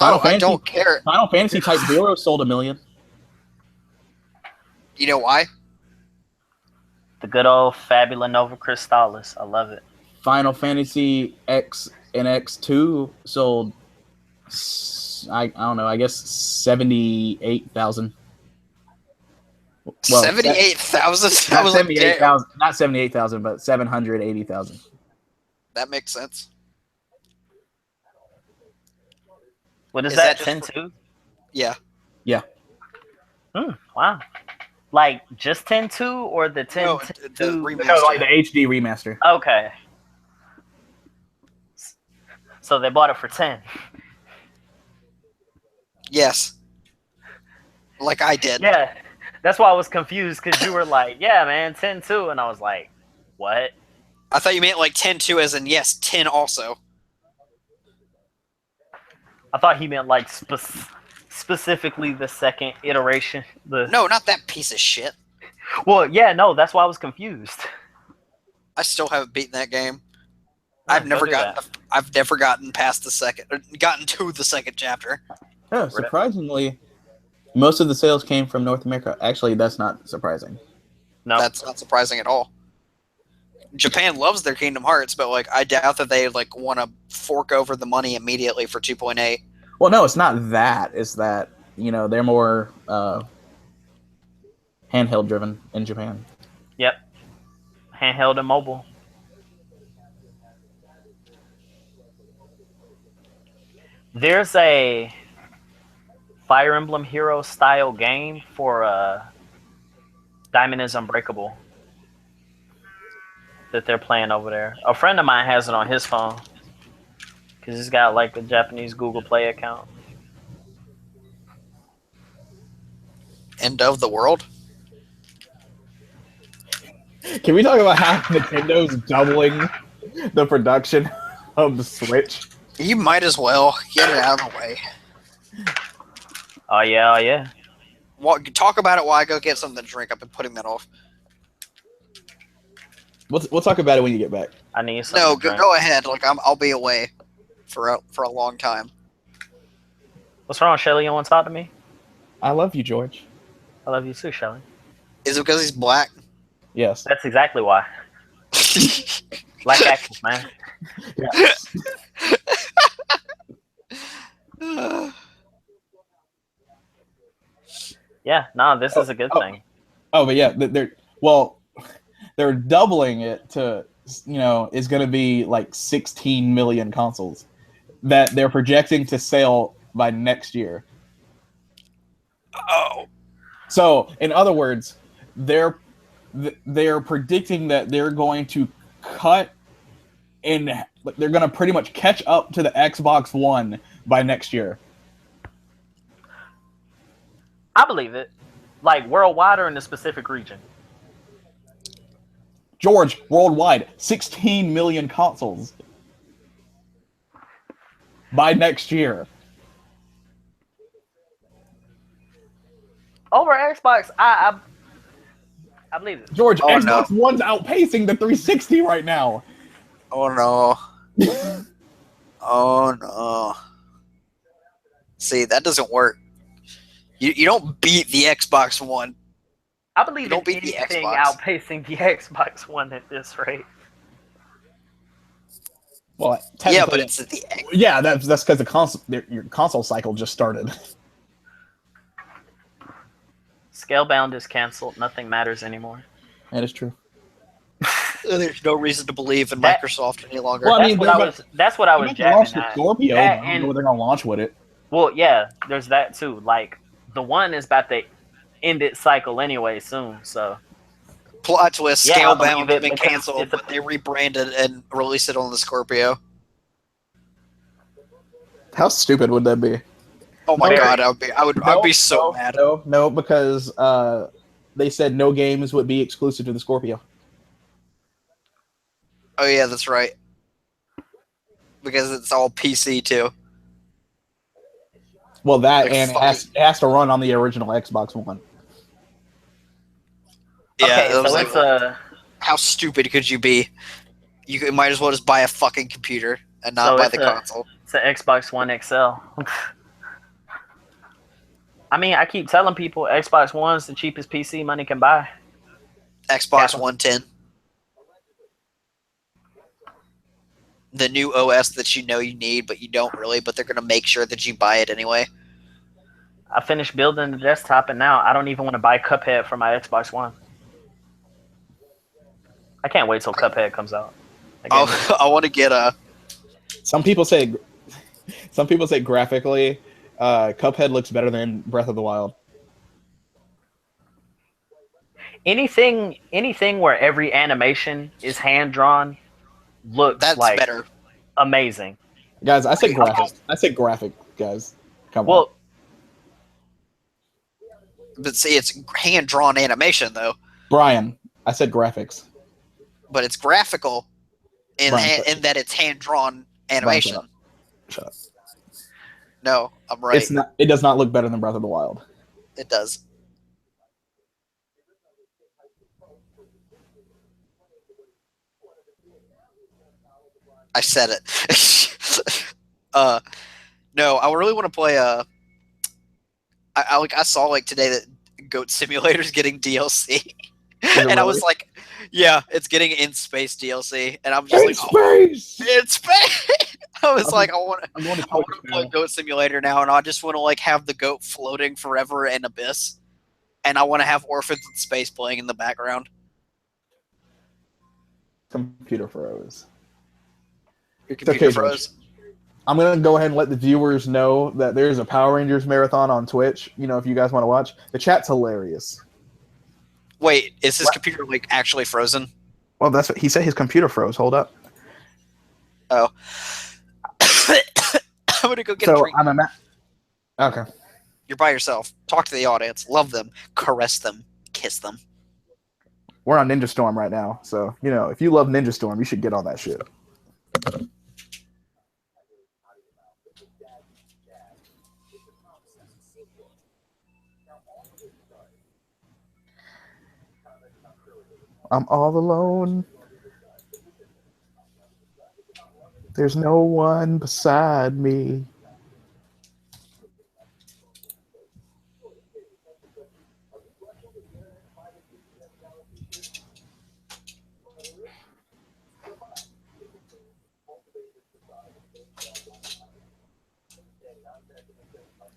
I don't care. Final Fantasy Type 0 sold 1 million. You know why? The good old Fabula Nova Crystallis. I love it. Final Fantasy X and X2 sold, I don't know, I guess 78,000. Well, 78,000? That was 78,000. Not 78,000, but 780,000. That makes sense. What is that 10-2? Yeah. Yeah. Wow. Like just 10-2 or the 10-2? No, the remaster. No, like the HD remaster. Okay. So they bought it for 10. Yes. Like I did. Yeah. That's why I was confused because you were like, yeah, man, 10-2. And I was like, what? I thought you meant like 10-2 as in, yes, 10 also. I thought he meant like specifically the second iteration. No, not that piece of shit. Well, yeah, no, that's why I was confused. I still haven't beaten that game. I've never gotten past gotten to the second chapter. Oh, surprisingly, most of the sales came from North America. Actually, that's not surprising. No, that's not surprising at all. Japan loves their Kingdom Hearts, but like I doubt that they like want to fork over the money immediately for 2.8. Well, no, it's not that. It's that they're more handheld driven in Japan. Yep. Handheld and mobile. There's a Fire Emblem Hero style game for Diamond is Unbreakable that they're playing over there. A friend of mine has it on his phone because he's got like a Japanese Google Play account. End of the world. Can we talk about how Nintendo's doubling the production of the Switch? You might as well get it out of the way. Oh yeah. Talk about it while I go get something to drink. I've been putting that off. We'll talk about it when you get back. I need something. No, to drink. go ahead. Like I'll be away for a long time. What's wrong, Shelly? You want to talk to me? I love you, George. I love you too, Shelly. Is it because he's black? Yes. That's exactly why. Black actors, man. Yes. Yeah, no, this is a good thing. Oh, but yeah, they're doubling it to it's going to be like 16 million consoles that they're projecting to sell by next year. Oh. So, in other words, they're predicting that they're going to cut and they're going to pretty much catch up to the Xbox One by next year. I believe it. Like worldwide or in a specific region? George, worldwide, 16 million consoles by next year. Over Xbox, I believe it. George, Oh, Xbox One's outpacing the 360 right now. Oh no. Oh no. See, that doesn't work. You don't beat the Xbox One. I believe You don't in beat the anything Xbox. outpacing the Xbox One at this rate. Well, Yeah, but it's the yeah, that's because your console cycle just started. Scalebound is canceled. Nothing matters anymore. That is true. there's no reason to believe in That- Microsoft any longer. Well, I That's mean, what I was They're gonna launch jabbing the at. Scorpio. That I don't know and- what they're gonna launch with it. Well, yeah, there's that too. Like the one is about to end its cycle anyway soon. So Plot twist: Yeah, I Scalebound believe has it been because canceled, it's a- but they rebranded and released it on the Scorpio. How stupid would that be? Oh my Very. god, I'd be so mad. No, because they said no games would be exclusive to the Scorpio. Oh yeah, that's right. Because it's all PC too. Well, that Like, and it fucking- has to run on the original Xbox One. Yeah, okay, it was so like, it's how stupid could you be? You might as well just buy a fucking computer and not So buy it's the console. it's an Xbox One XL. I mean, I keep telling people Xbox One's the cheapest PC money can buy. Xbox Yeah. 110. The new OS that you know you need, but you don't really, but they're gonna make sure that you buy it anyway. I finished building the desktop, and now I don't even want to buy Cuphead for my Xbox One. I can't wait till Cuphead comes out. Again. I want to get a. Some people say graphically, Cuphead looks better than Breath of the Wild. Anything where every animation is hand drawn looks That's like better. amazing. Guys, I said graphic. I said graphic, guys. Come on. Well, But see, it's hand drawn animation though. Brian, I said graphics. But it's graphical in Brian, in that it's hand drawn animation. Brian, shut up. No, I'm right. It's not. It does not look better than Breath of the Wild. It does. I said it. No, I really want to play. I saw like today that Goat Simulator's getting DLC, and I was like, yeah, it's getting in space DLC, and I'm just like, oh, space. in space. I was like, I want I'm going to to play Goat Simulator now, and I just want to like have the goat floating forever in abyss, and I want to have Orphans in Space playing in the background. Computer froze. Your computer okay, froze. George. I'm going to go ahead and let the viewers know that there's a Power Rangers marathon on Twitch. You know, if you guys want to watch. The chat's hilarious. Wait, is his computer like actually frozen? Well, that's what he said. His computer froze. Hold up. Oh. I'm going to go get a drink. Okay. You're by yourself. Talk to the audience. Love them. Caress them. Kiss them. We're on Ninja Storm right now. So, you know, if you love Ninja Storm, you should get on that shit. I'm all alone. There's no one beside me.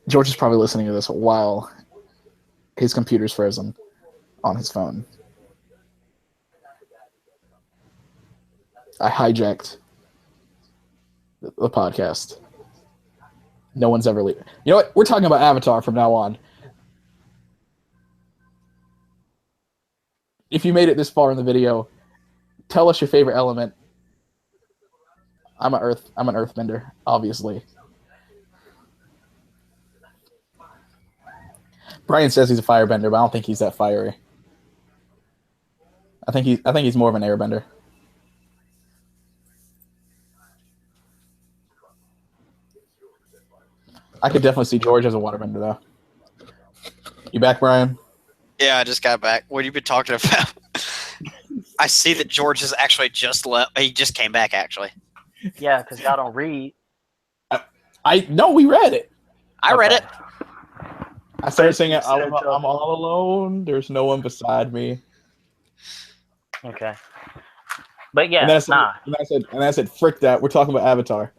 George is probably listening to this while his computer's frozen on his phone. I hijacked the podcast. No one's ever leaving. You know what? We're talking about Avatar from now on. If you made it this far in the video, tell us your favorite element. I'm an earthbender, obviously. Brian says he's a firebender, but I don't think he's that fiery. I think he's more of an airbender. I could definitely see George as a waterbender, though. You back, Brian? Yeah, I just got back. What have you been talking about? I see that George has actually just left. He just came back, actually. Yeah, because y'all don't read. No, we read it. I read it. I started singing, I'm all alone. There's no one beside me. Okay. But yeah, And I said, frick that. We're talking about Avatar.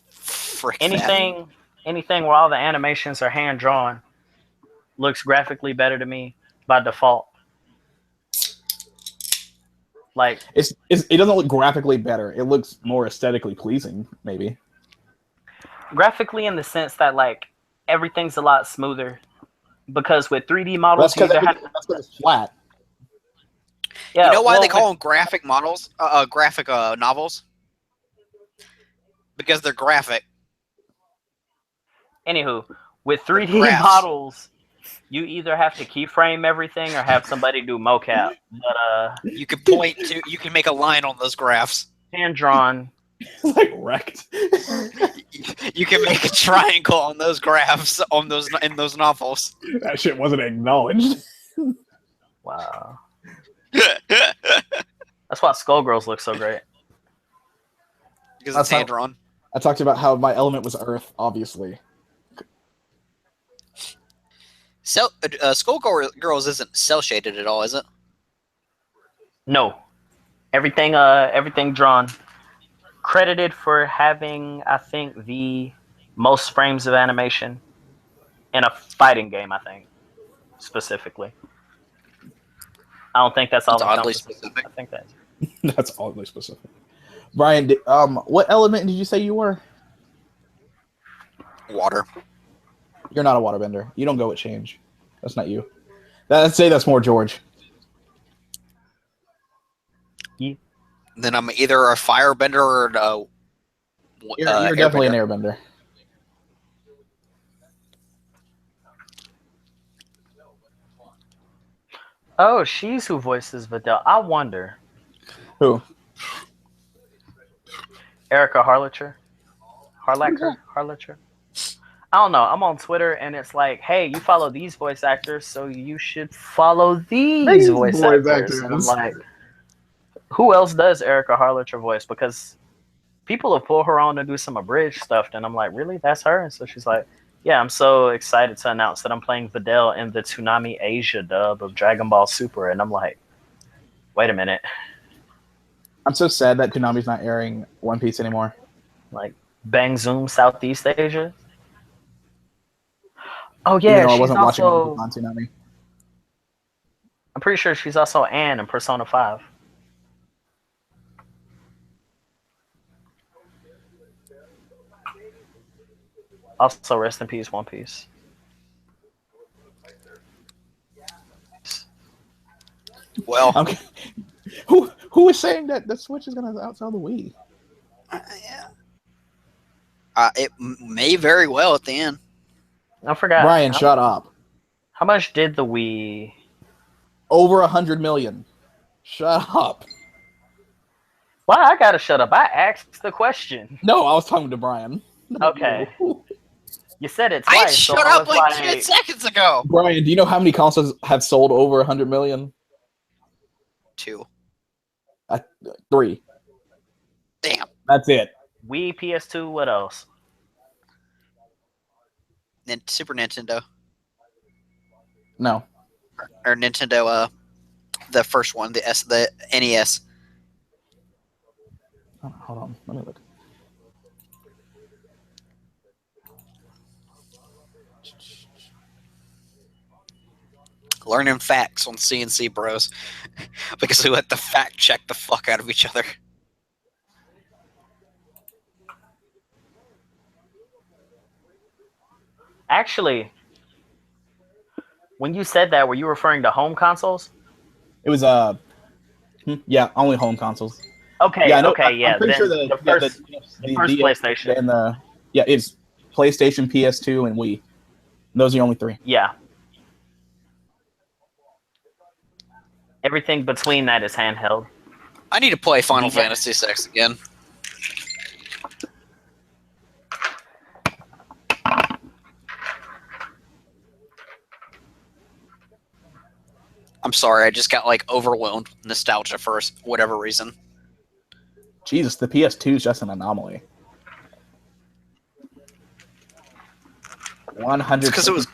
Frick anything where all the animations are hand drawn looks graphically better to me by default. Like it doesn't look graphically better. It looks more aesthetically pleasing, maybe. Graphically, in the sense that like everything's a lot smoother, because with 3D models, that's because it's flat. Yeah, you know why they call them graphic models? Graphic novels? Because they're graphic. Anywho, with 3D models, you either have to keyframe everything or have somebody do mocap. But you can point to, you can make a line on those graphs. Hand drawn. Like wrecked. You can make a triangle on those graphs in those novels. That shit wasn't acknowledged. Wow. That's why Skullgirls look so great. Because it's hand drawn. I talked about how my element was Earth, obviously. So, Skullgirls isn't cell shaded at all, is it? No. Everything drawn. Credited for having, I think, the most frames of animation in a fighting game, I think, specifically. I don't think that's all. That's oddly specific. I think that's that's oddly specific. Brian, what element did you say you were? Water. You're not a waterbender. You don't go with change. That's not you. I'd say that's more George. Yeah. Then I'm either a firebender or you're definitely an airbender. Oh, she's who voices Videl. I wonder. Who? Erica Harlacher. Harlacher. I don't know. I'm on Twitter and it's like, hey, you follow these voice actors, so you should follow these voice actors. And I'm like, who else does Erica Harlacher voice? Because people have pulled her on to do some abridged stuff, and I'm like, really? That's her? And so she's like, yeah, I'm so excited to announce that I'm playing Videl in the Toonami Asia dub of Dragon Ball Super. And I'm like, wait a minute. I'm so sad that Toonami's not airing One Piece anymore. Like, Bang Zoom, Southeast Asia. Oh Even yeah, though I she's wasn't watching also. on Tsunami. I'm pretty sure she's also Anne in Persona 5. Also, rest in peace, One Piece. Well, Okay. Who is saying that the Switch is going to outsell the Wii? it may very well at the end. I forgot. Brian, shut up. How much did the Wii? Over 100 million. Shut up. Why I gotta shut up? I asked the question. No, I was talking to Brian. Okay. You said it I twice. shut up like 10 seconds ago. Brian, do you know how many consoles have sold over 100 million? 2. 3. Damn. That's it. Wii, PS2, what else? Super Nintendo. No. Or Nintendo, the first one, the NES. Oh, hold on. Let me look. Learning facts on C&C Bros. Because we let the fact check the fuck out of each other. Actually, when you said that, were you referring to home consoles? It was yeah, only home consoles. Okay, Yeah, okay, yeah. I'm pretty sure the first PlayStation. And it's PlayStation, PS2, and Wii. Those are the only 3. Yeah. Everything between that is handheld. I need to play Final Fantasy VI again. I'm sorry, I just got like overwhelmed with nostalgia for whatever reason. Jesus, the PS2 is just an anomaly. 100 because it was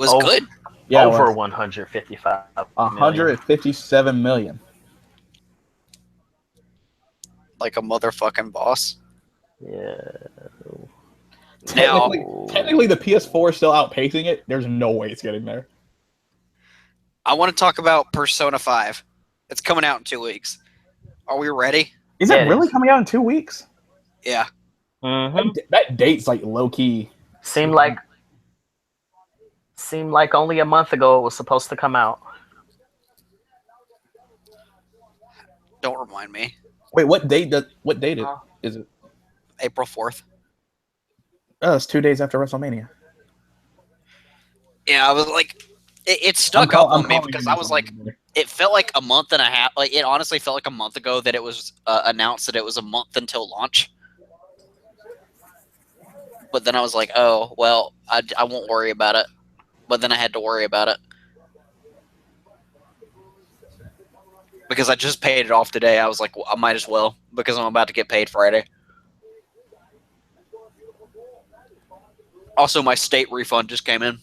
Oh. good. Yeah, Over 155 157 million. Like a motherfucking boss. Yeah. Now, Technically, the PS4 is still outpacing it. There's no way it's getting there. I want to talk about Persona 5. It's coming out in 2 weeks. Are we ready? Is Yeah, it really coming out in 2 weeks? Yeah. Mm-hmm. That date's like low key. Seemed like only a month ago it was supposed to come out. Don't remind me. Wait, what date is it? April 4th. Oh, it's 2 days after WrestleMania. Yeah, I was like, it stuck up on me because I was like, it felt like a month and a half. Like, it honestly felt like a month ago that it was announced that it was a month until launch. But then I was like, oh, well, I won't worry about it. But then I had to worry about it. Because I just paid it off today. I was like, well, I might as well. Because I'm about to get paid Friday. Also, my state refund just came in.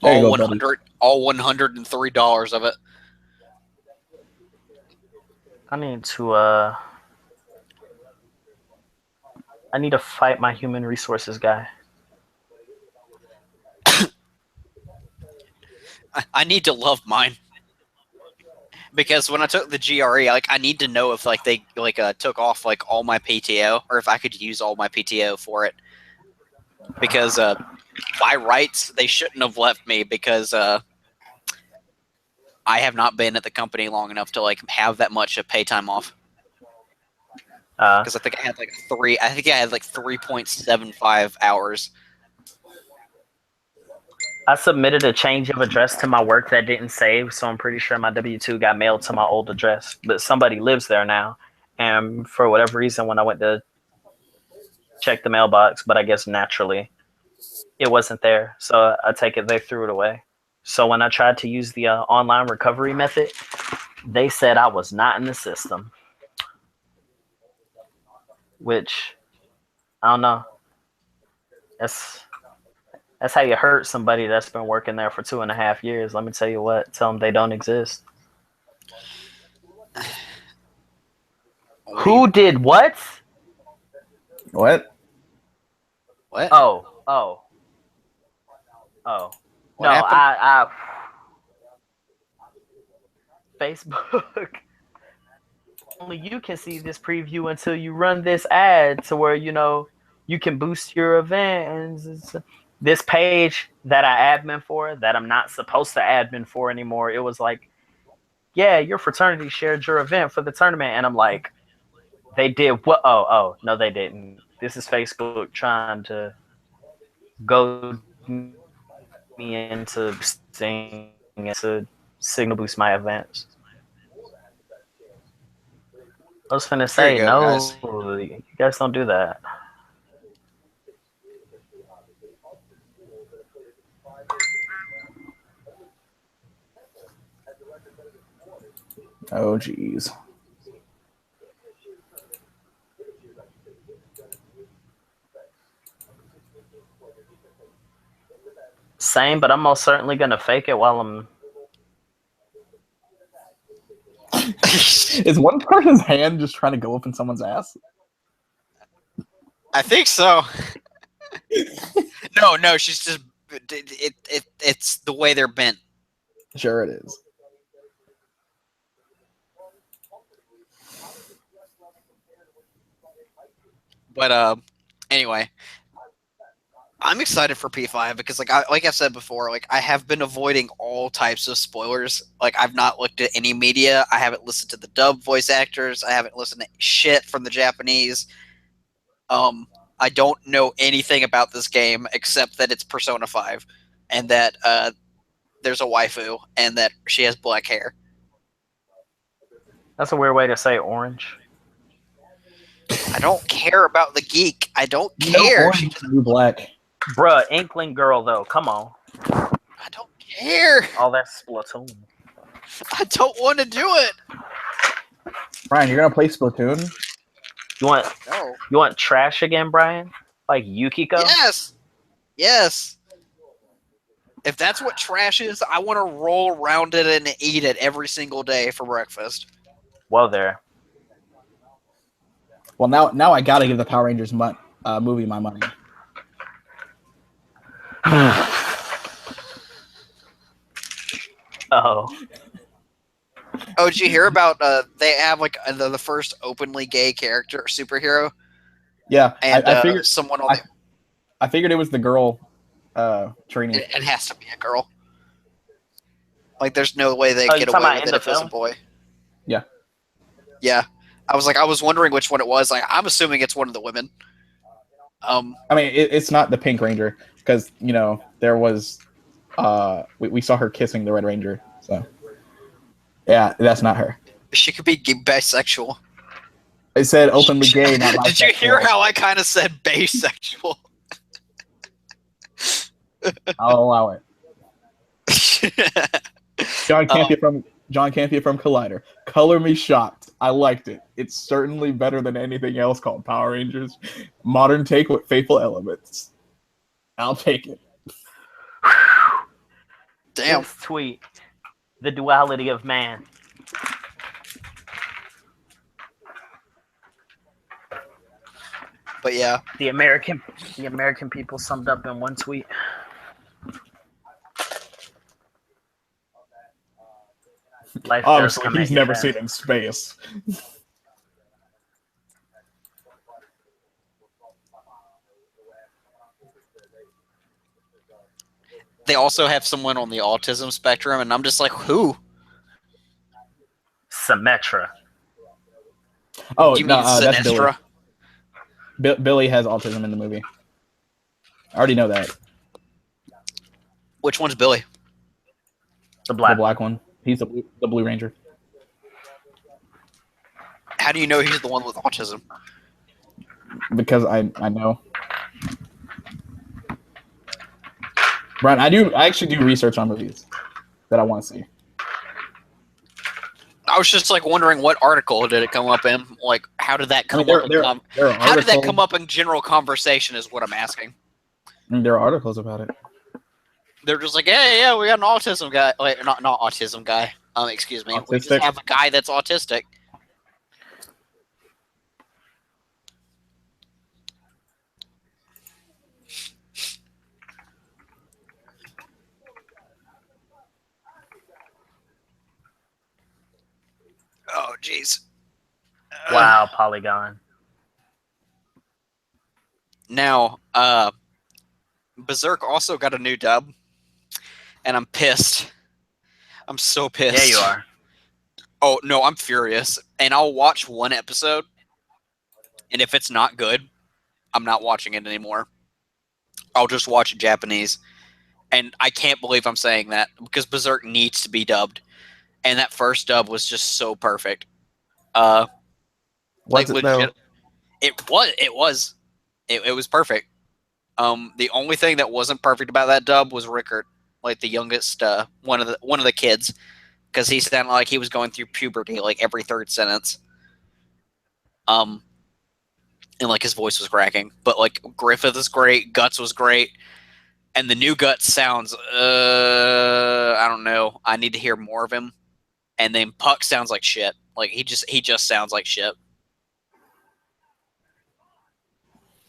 All $103 of it. I need to fight my human resources guy. I need to love mine. Because when I took the GRE, like I need to know if like they took off like all my PTO or if I could use all my PTO for it. Because by rights they shouldn't have left me because I have not been at the company long enough to like have that much of pay time off. Because I think I had like 3.75 hours. I submitted a change of address to my work that didn't save, so I'm pretty sure my W-2 got mailed to my old address. But somebody lives there now, and for whatever reason, when I went to check the mailbox, but I guess naturally, it wasn't there. So I take it they threw it away. So when I tried to use the online recovery method, they said I was not in the system. Which, I don't know. That's how you hurt somebody that's been working there for 2.5 years. Let me tell you what. Tell them they don't exist. Who did what? What? What? Oh. What No, happened? I Facebook. Only you can see this preview until you run this ad to where you can boost your event. And this page that I admin for, that I'm not supposed to admin for anymore, it was like, yeah, your fraternity shared your event for the tournament, and I'm like, they did what? Oh, no, they didn't. This is Facebook trying to go me into boosting to signal boost my events. I was finna Here you say, go, no, guys. you guys don't do that. Oh, jeez. Same, but I'm most certainly gonna fake it while I'm. Is one person's hand just trying to go up in someone's ass? I think so. No, she's just it's the way they're bent. Sure it is. But anyway, I'm excited for P5 because like I've said before, like I have been avoiding all types of spoilers. Like I've not looked at any media. I haven't listened to the dub voice actors. I haven't listened to shit from the Japanese. I don't know anything about this game except that it's Persona 5 and that there's a waifu and that she has black hair. That's a weird way to say orange. I don't care about the geek. I don't You know, care. orange is the new black. Bruh, Inkling Girl, though. Come on. I don't care. All that Splatoon. I don't want to do it. Brian, you're gonna play Splatoon? No. You want trash again, Brian? Like Yukiko? Yes. If that's what trash is, I want to roll around it and eat it every single day for breakfast. Well, there. Well, now I gotta give the Power Rangers movie my money. Oh. Oh, did you hear about they have like the first openly gay character superhero? Yeah, And I figured someone on I figured it was the girl, Trini. it has to be a girl. Like, there's no way they Oh, get you talking away about with in it the if it was a film? boy. Yeah. Yeah. I was wondering which one it was. Like, I'm assuming it's one of the women. I mean, it's not the Pink Ranger because there was, we saw her kissing the Red Ranger. So, yeah, that's not her. She could be bisexual. It said openly gay, not bisexual. Did you hear how I kind of said bisexual? I'll allow it. John Campia from Collider. Color me shocked. I liked it. It's certainly better than anything else called Power Rangers. Modern take with faithful elements. I'll take it. Damn. This tweet. The duality of man. But yeah. The American people summed up in one tweet. Life does Obviously, come he's at you never fast. seen in space. They also have someone on the autism spectrum, and I'm just like, who? Symmetra. Oh, Do you mean that's Billy. Sinestra? Billy has autism in the movie. I already know that. Which one's Billy? The black. The black one. He's the Blue Ranger. How do you know he's the one with autism? Because I know. Brian, I actually do research on movies that I want to see. I was just like wondering what article did it come up in? Like, how did that come up? How did that come up in general conversation? Is what I'm asking. There are articles about it. They're just like, yeah, we got an autism guy. Like, not autism guy. Excuse me. We just Autistic. have a guy that's autistic. Oh, jeez. Wow, Polygon. Now, Berserk also got a new dub, and I'm pissed. I'm so pissed. Yeah, you are. Oh, no, I'm furious. And I'll watch one episode, and if it's not good, I'm not watching it anymore. I'll just watch Japanese. And I can't believe I'm saying that, because Berserk needs to be dubbed. And that first dub was just so perfect. Was Like, it legit. though? It was perfect. The only thing that wasn't perfect about that dub was Rickard, like the youngest, one of the kids, because he sounded like he was going through puberty like every third sentence. And like his voice was cracking. But like Griffith is great, Guts was great, and the new Guts sounds, I don't know. I need to hear more of him. And then Puck sounds like shit. Like he just sounds like shit.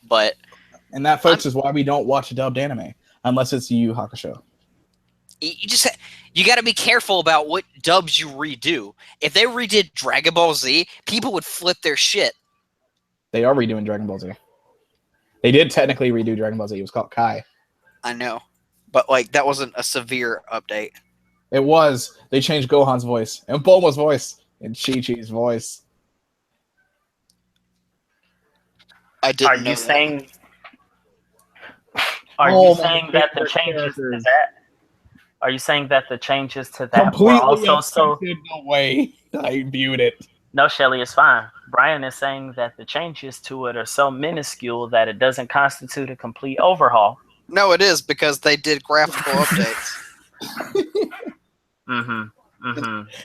But And that, folks, is why we don't watch dubbed anime unless it's Yu Yu Hakusho. you got to be careful about what dubs you redo. If they redid Dragon Ball Z, people would flip their shit. They are redoing Dragon Ball Z. They did technically redo Dragon Ball Z. It was called Kai. I know, but like that wasn't a severe update. It was. They changed Gohan's voice and Bulma's voice and Chi-Chi's voice. I didn't. Are you saying? Are you saying that the changes to that? Are you saying that the changes to that completely were also so? No way. I viewed it. No, Shelly, it's fine. Brian is saying that the changes to it are so minuscule that it doesn't constitute a complete overhaul. No, it is, because they did graphical updates. And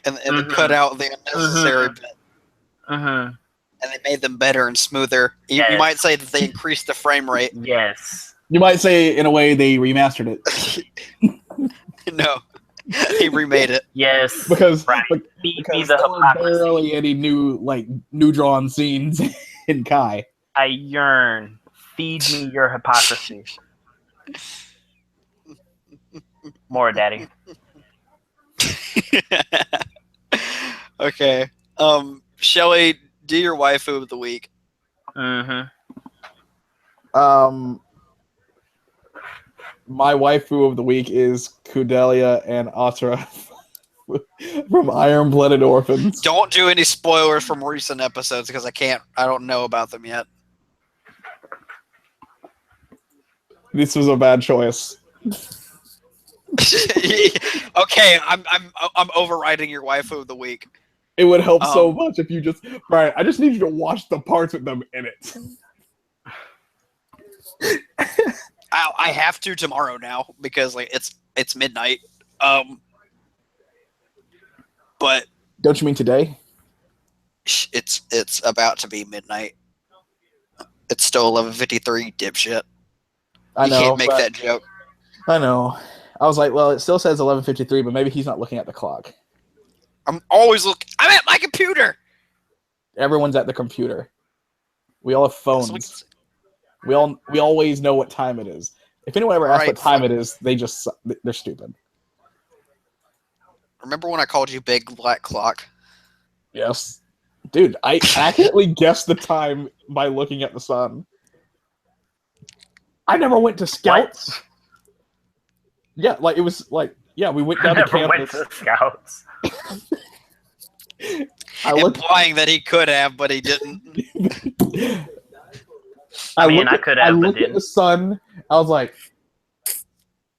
they cut out the unnecessary bit. And they made them better and smoother. You might say that they increased the frame rate. Yes. You might say, in a way, they remastered it. No, he remade it. Yes. Because, right. because there were barely any new drawn scenes in Kai. I yearn. Feed me your hypocrisy. More, Daddy. Okay. Shelly, do your waifu of the week. My waifu of the week is Kudelia and Atra from Iron Blooded Orphans. Don't do any spoilers from recent episodes, because I don't know about them yet. This was a bad choice. Okay, I'm overriding your waifu of the week. It would help so much if you just, Brian, I just need you to watch the parts with them in it. I have to tomorrow now, because like it's midnight. But don't you mean today? It's about to be midnight. It's still 11:53, dipshit. I know. You can't make that joke. I know. I was like, well, it still says 11:53, but maybe he's not looking at the clock. I'm always looking. I'm at my computer. Everyone's at the computer. We all have phones. We always know what time it is. If anyone ever asks what time it is, they're stupid. Remember when I called you Big Black Clock? Yes. Dude, I accurately guessed the time by looking at the sun. I never went to Scouts. What? Yeah, like it was like, yeah, we went down to campus. Went to Scouts. Implying that he could have, but he didn't. I could have, I but looked didn't. at the sun. I was like,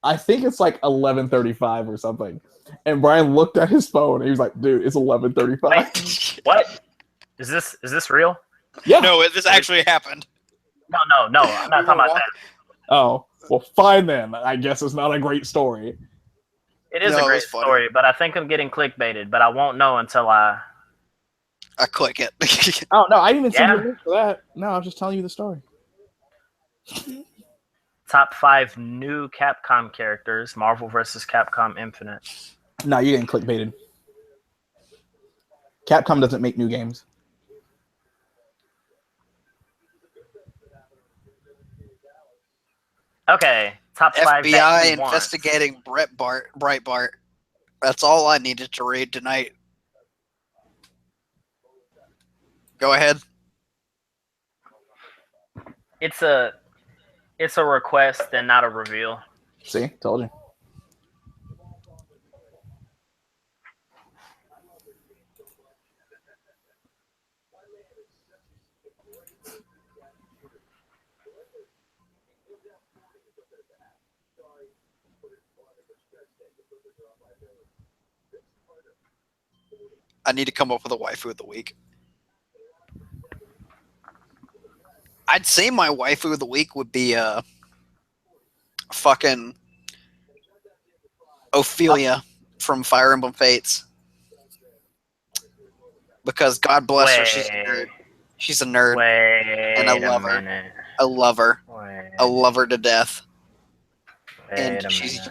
I think it's like 11:35 or something. And Brian looked at his phone and he was like, dude, it's 11:35. What? Is this real? Yeah. No, this actually happened. No, I'm not talking about that. Oh, well, fine then. I guess it's not a great story. It is a great story, but I think I'm getting clickbaited, but I won't know until I click it. Oh, no, I didn't even see the link for that. No, I was just telling you the story. Top 5 new Capcom characters, Marvel vs. Capcom Infinite. No, you getting clickbaited. Capcom doesn't make new games. Okay, top 5 FBI investigating Breitbart. That's all I needed to read tonight. Go ahead. It's a request and not a reveal. See, told you. I need to come up with a waifu of the week. I'd say my waifu of the week would be fucking Ophelia from Fire Emblem Fates. Because God bless her, she's a nerd. She's a nerd. And I love her. I love her. I love her to death. And she's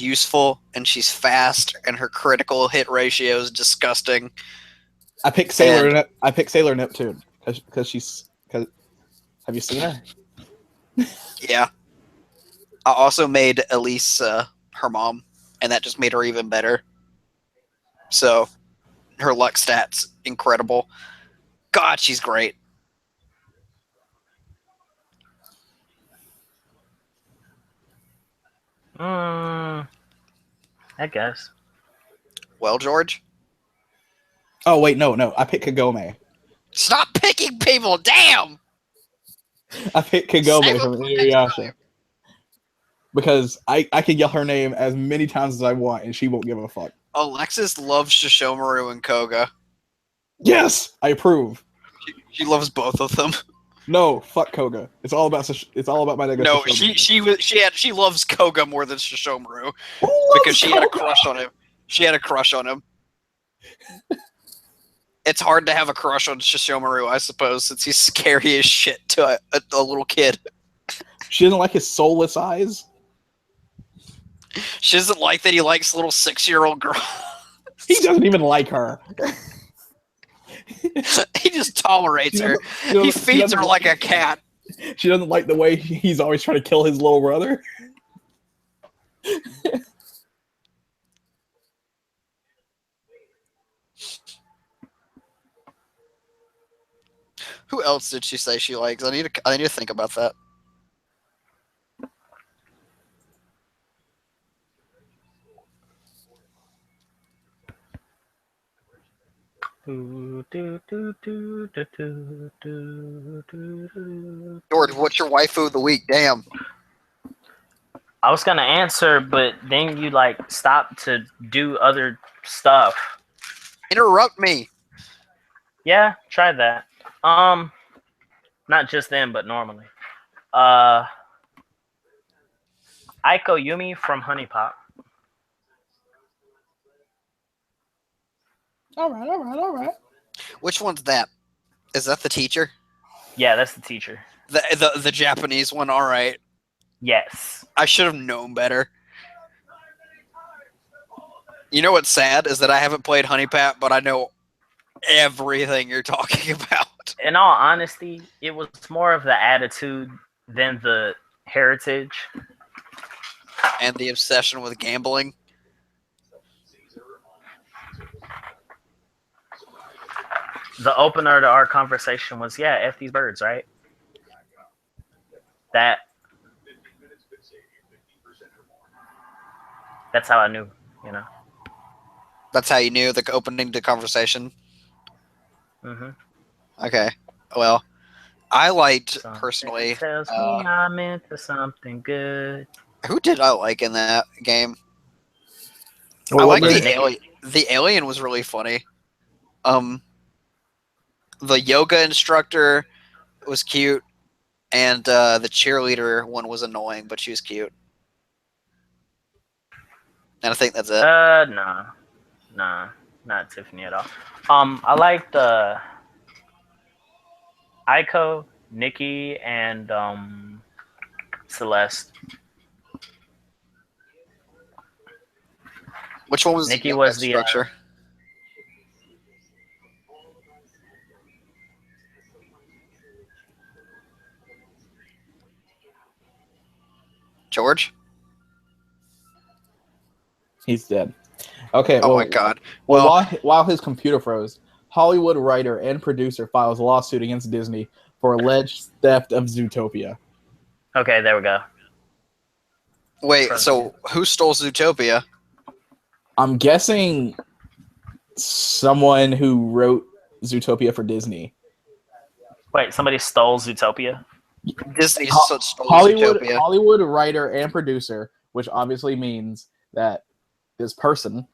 useful and she's fast and her critical hit ratio is disgusting. I picked Sailor. I picked Sailor Neptune because she's. Cause, have you seen her? Yeah. I also made Elise her mom, and that just made her even better. So, her luck stats incredible. God, she's great. I guess. Well, George? Oh, wait, no. I picked Kagome. Stop picking people, damn! I picked Kagome from Inuyasha. Because I can yell her name as many times as I want, and she won't give a fuck. Alexis loves Shishomaru and Koga. Yes! I approve. She loves both of them. No, fuck Koga. It's all about my nigga. No, Shishomaru. she loves Koga more than Shishomaru because she Koga? had a crush on him. She had a crush on him. It's hard to have a crush on Shishomaru, I suppose, since he's scary as shit to a little kid. She doesn't like his soulless eyes. She doesn't like that he likes little 6-year-old girls. He doesn't even like her. He just tolerates her. He feeds her like a cat. She doesn't like the way he's always trying to kill his little brother. Who else did she say she likes? I need to think about that. George, what's your waifu of the week? Damn. I was gonna answer, but then you like stopped to do other stuff. Interrupt me. Yeah, try that. Not just then, but normally. Aiko Yumi from Honey Pop. All right. Which one's that? Is that the teacher? Yeah, that's the teacher. The Japanese one. All right. Yes. I should have known better. You know what's sad is that I haven't played Honey Pat, but I know everything you're talking about. In all honesty, it was more of the attitude than the heritage. And the obsession with gambling. The opener to our conversation was, yeah, F these birds, right? That's how I knew, you know. That's how you knew the opening to conversation? Mm-hmm. Okay. Well, I liked, Something personally... tells me I'm into something good. Who did I like in that game? Well, I like what the alien. The alien was really funny. The yoga instructor was cute, and the cheerleader one was annoying, but she was cute. And I think that's it. Nah, not Tiffany at all. I liked Aiko, Nikki, and Celeste. Which one was Nikki the was the structure? George? He's dead. Okay. Oh well, my god. Well, Well, while his computer froze, Hollywood writer and producer files a lawsuit against Disney for alleged theft of Zootopia. Okay, there we go. Wait, so who stole Zootopia? I'm guessing someone who wrote Zootopia for Disney. Wait, somebody stole Zootopia? Disney stole Zootopia. Hollywood writer and producer, which obviously means that this person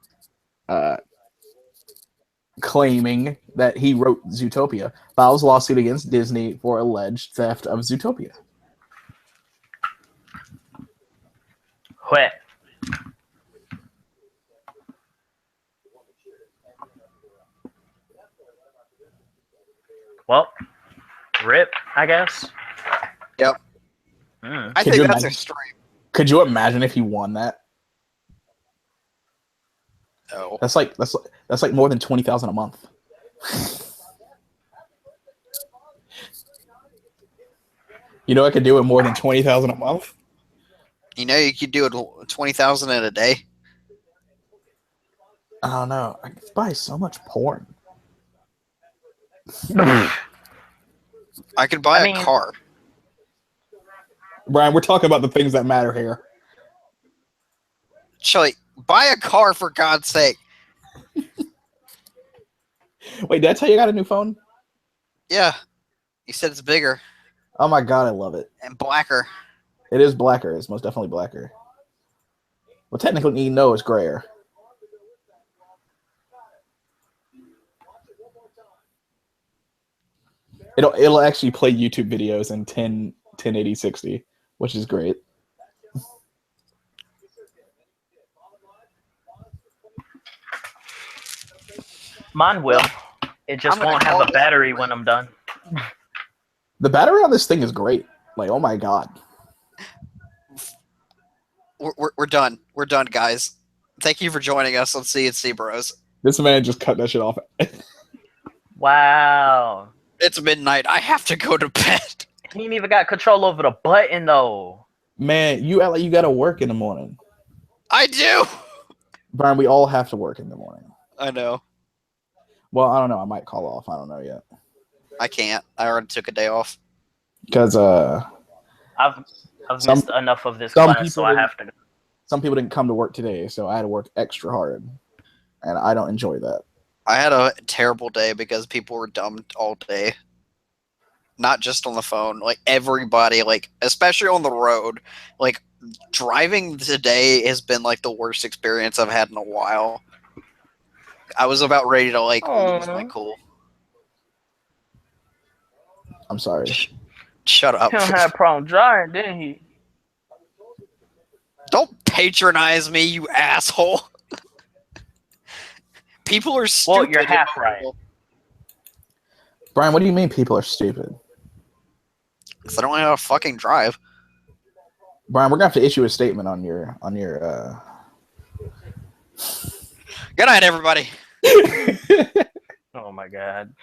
claiming that he wrote Zootopia files a lawsuit against Disney for alleged theft of Zootopia. What? Well, rip, I guess. Yep. Mm. I think that's extreme. Could you imagine if he won that? No. That's like more than $20,000 a month. You know, I could do it more than $20,000 a month. You know, you could do it 20,000 in a day. I don't know. I could buy so much porn. I could buy a car. Brian, we're talking about the things that matter here. Chili, buy a car for God's sake. Wait, did I tell you I got a new phone? Yeah. You said it's bigger Oh my god, I love it. and blacker. It is blacker. It's most definitely blacker. Well, technically, no, it's grayer. It'll actually play YouTube videos in 1080 60, which is great. Mine will. It just won't have a battery when I'm done. The battery on this thing is great. Like, oh my god. We're done. We're done, guys. Thank you for joining us on C&C Bros. This man just cut that shit off. Wow. It's midnight. I have to go to bed. He ain't even got control over the button, though. Man, you act like you gotta work in the morning. I do. Brian, we all have to work in the morning. I know. Well, I don't know. I might call off. I don't know yet. I can't. I already took a day off. Because I've missed enough of this class, so I have to go. Some people didn't come to work today, so I had to work extra hard. And I don't enjoy that. I had a terrible day because people were dumb all day. Not just on the phone. Like, everybody, like, especially on the road. Like, driving today has been, like, the worst experience I've had in a while. I was about ready to, like, lose my cool. I'm sorry. Shut up. He don't have a problem driving, didn't he? Don't patronize me, you asshole. People are stupid. Well, you're half right. Brian, what do you mean people are stupid? Because I don't know how to fucking drive. Brian, we're gonna have to issue a statement on your Good night, everybody. Oh my god.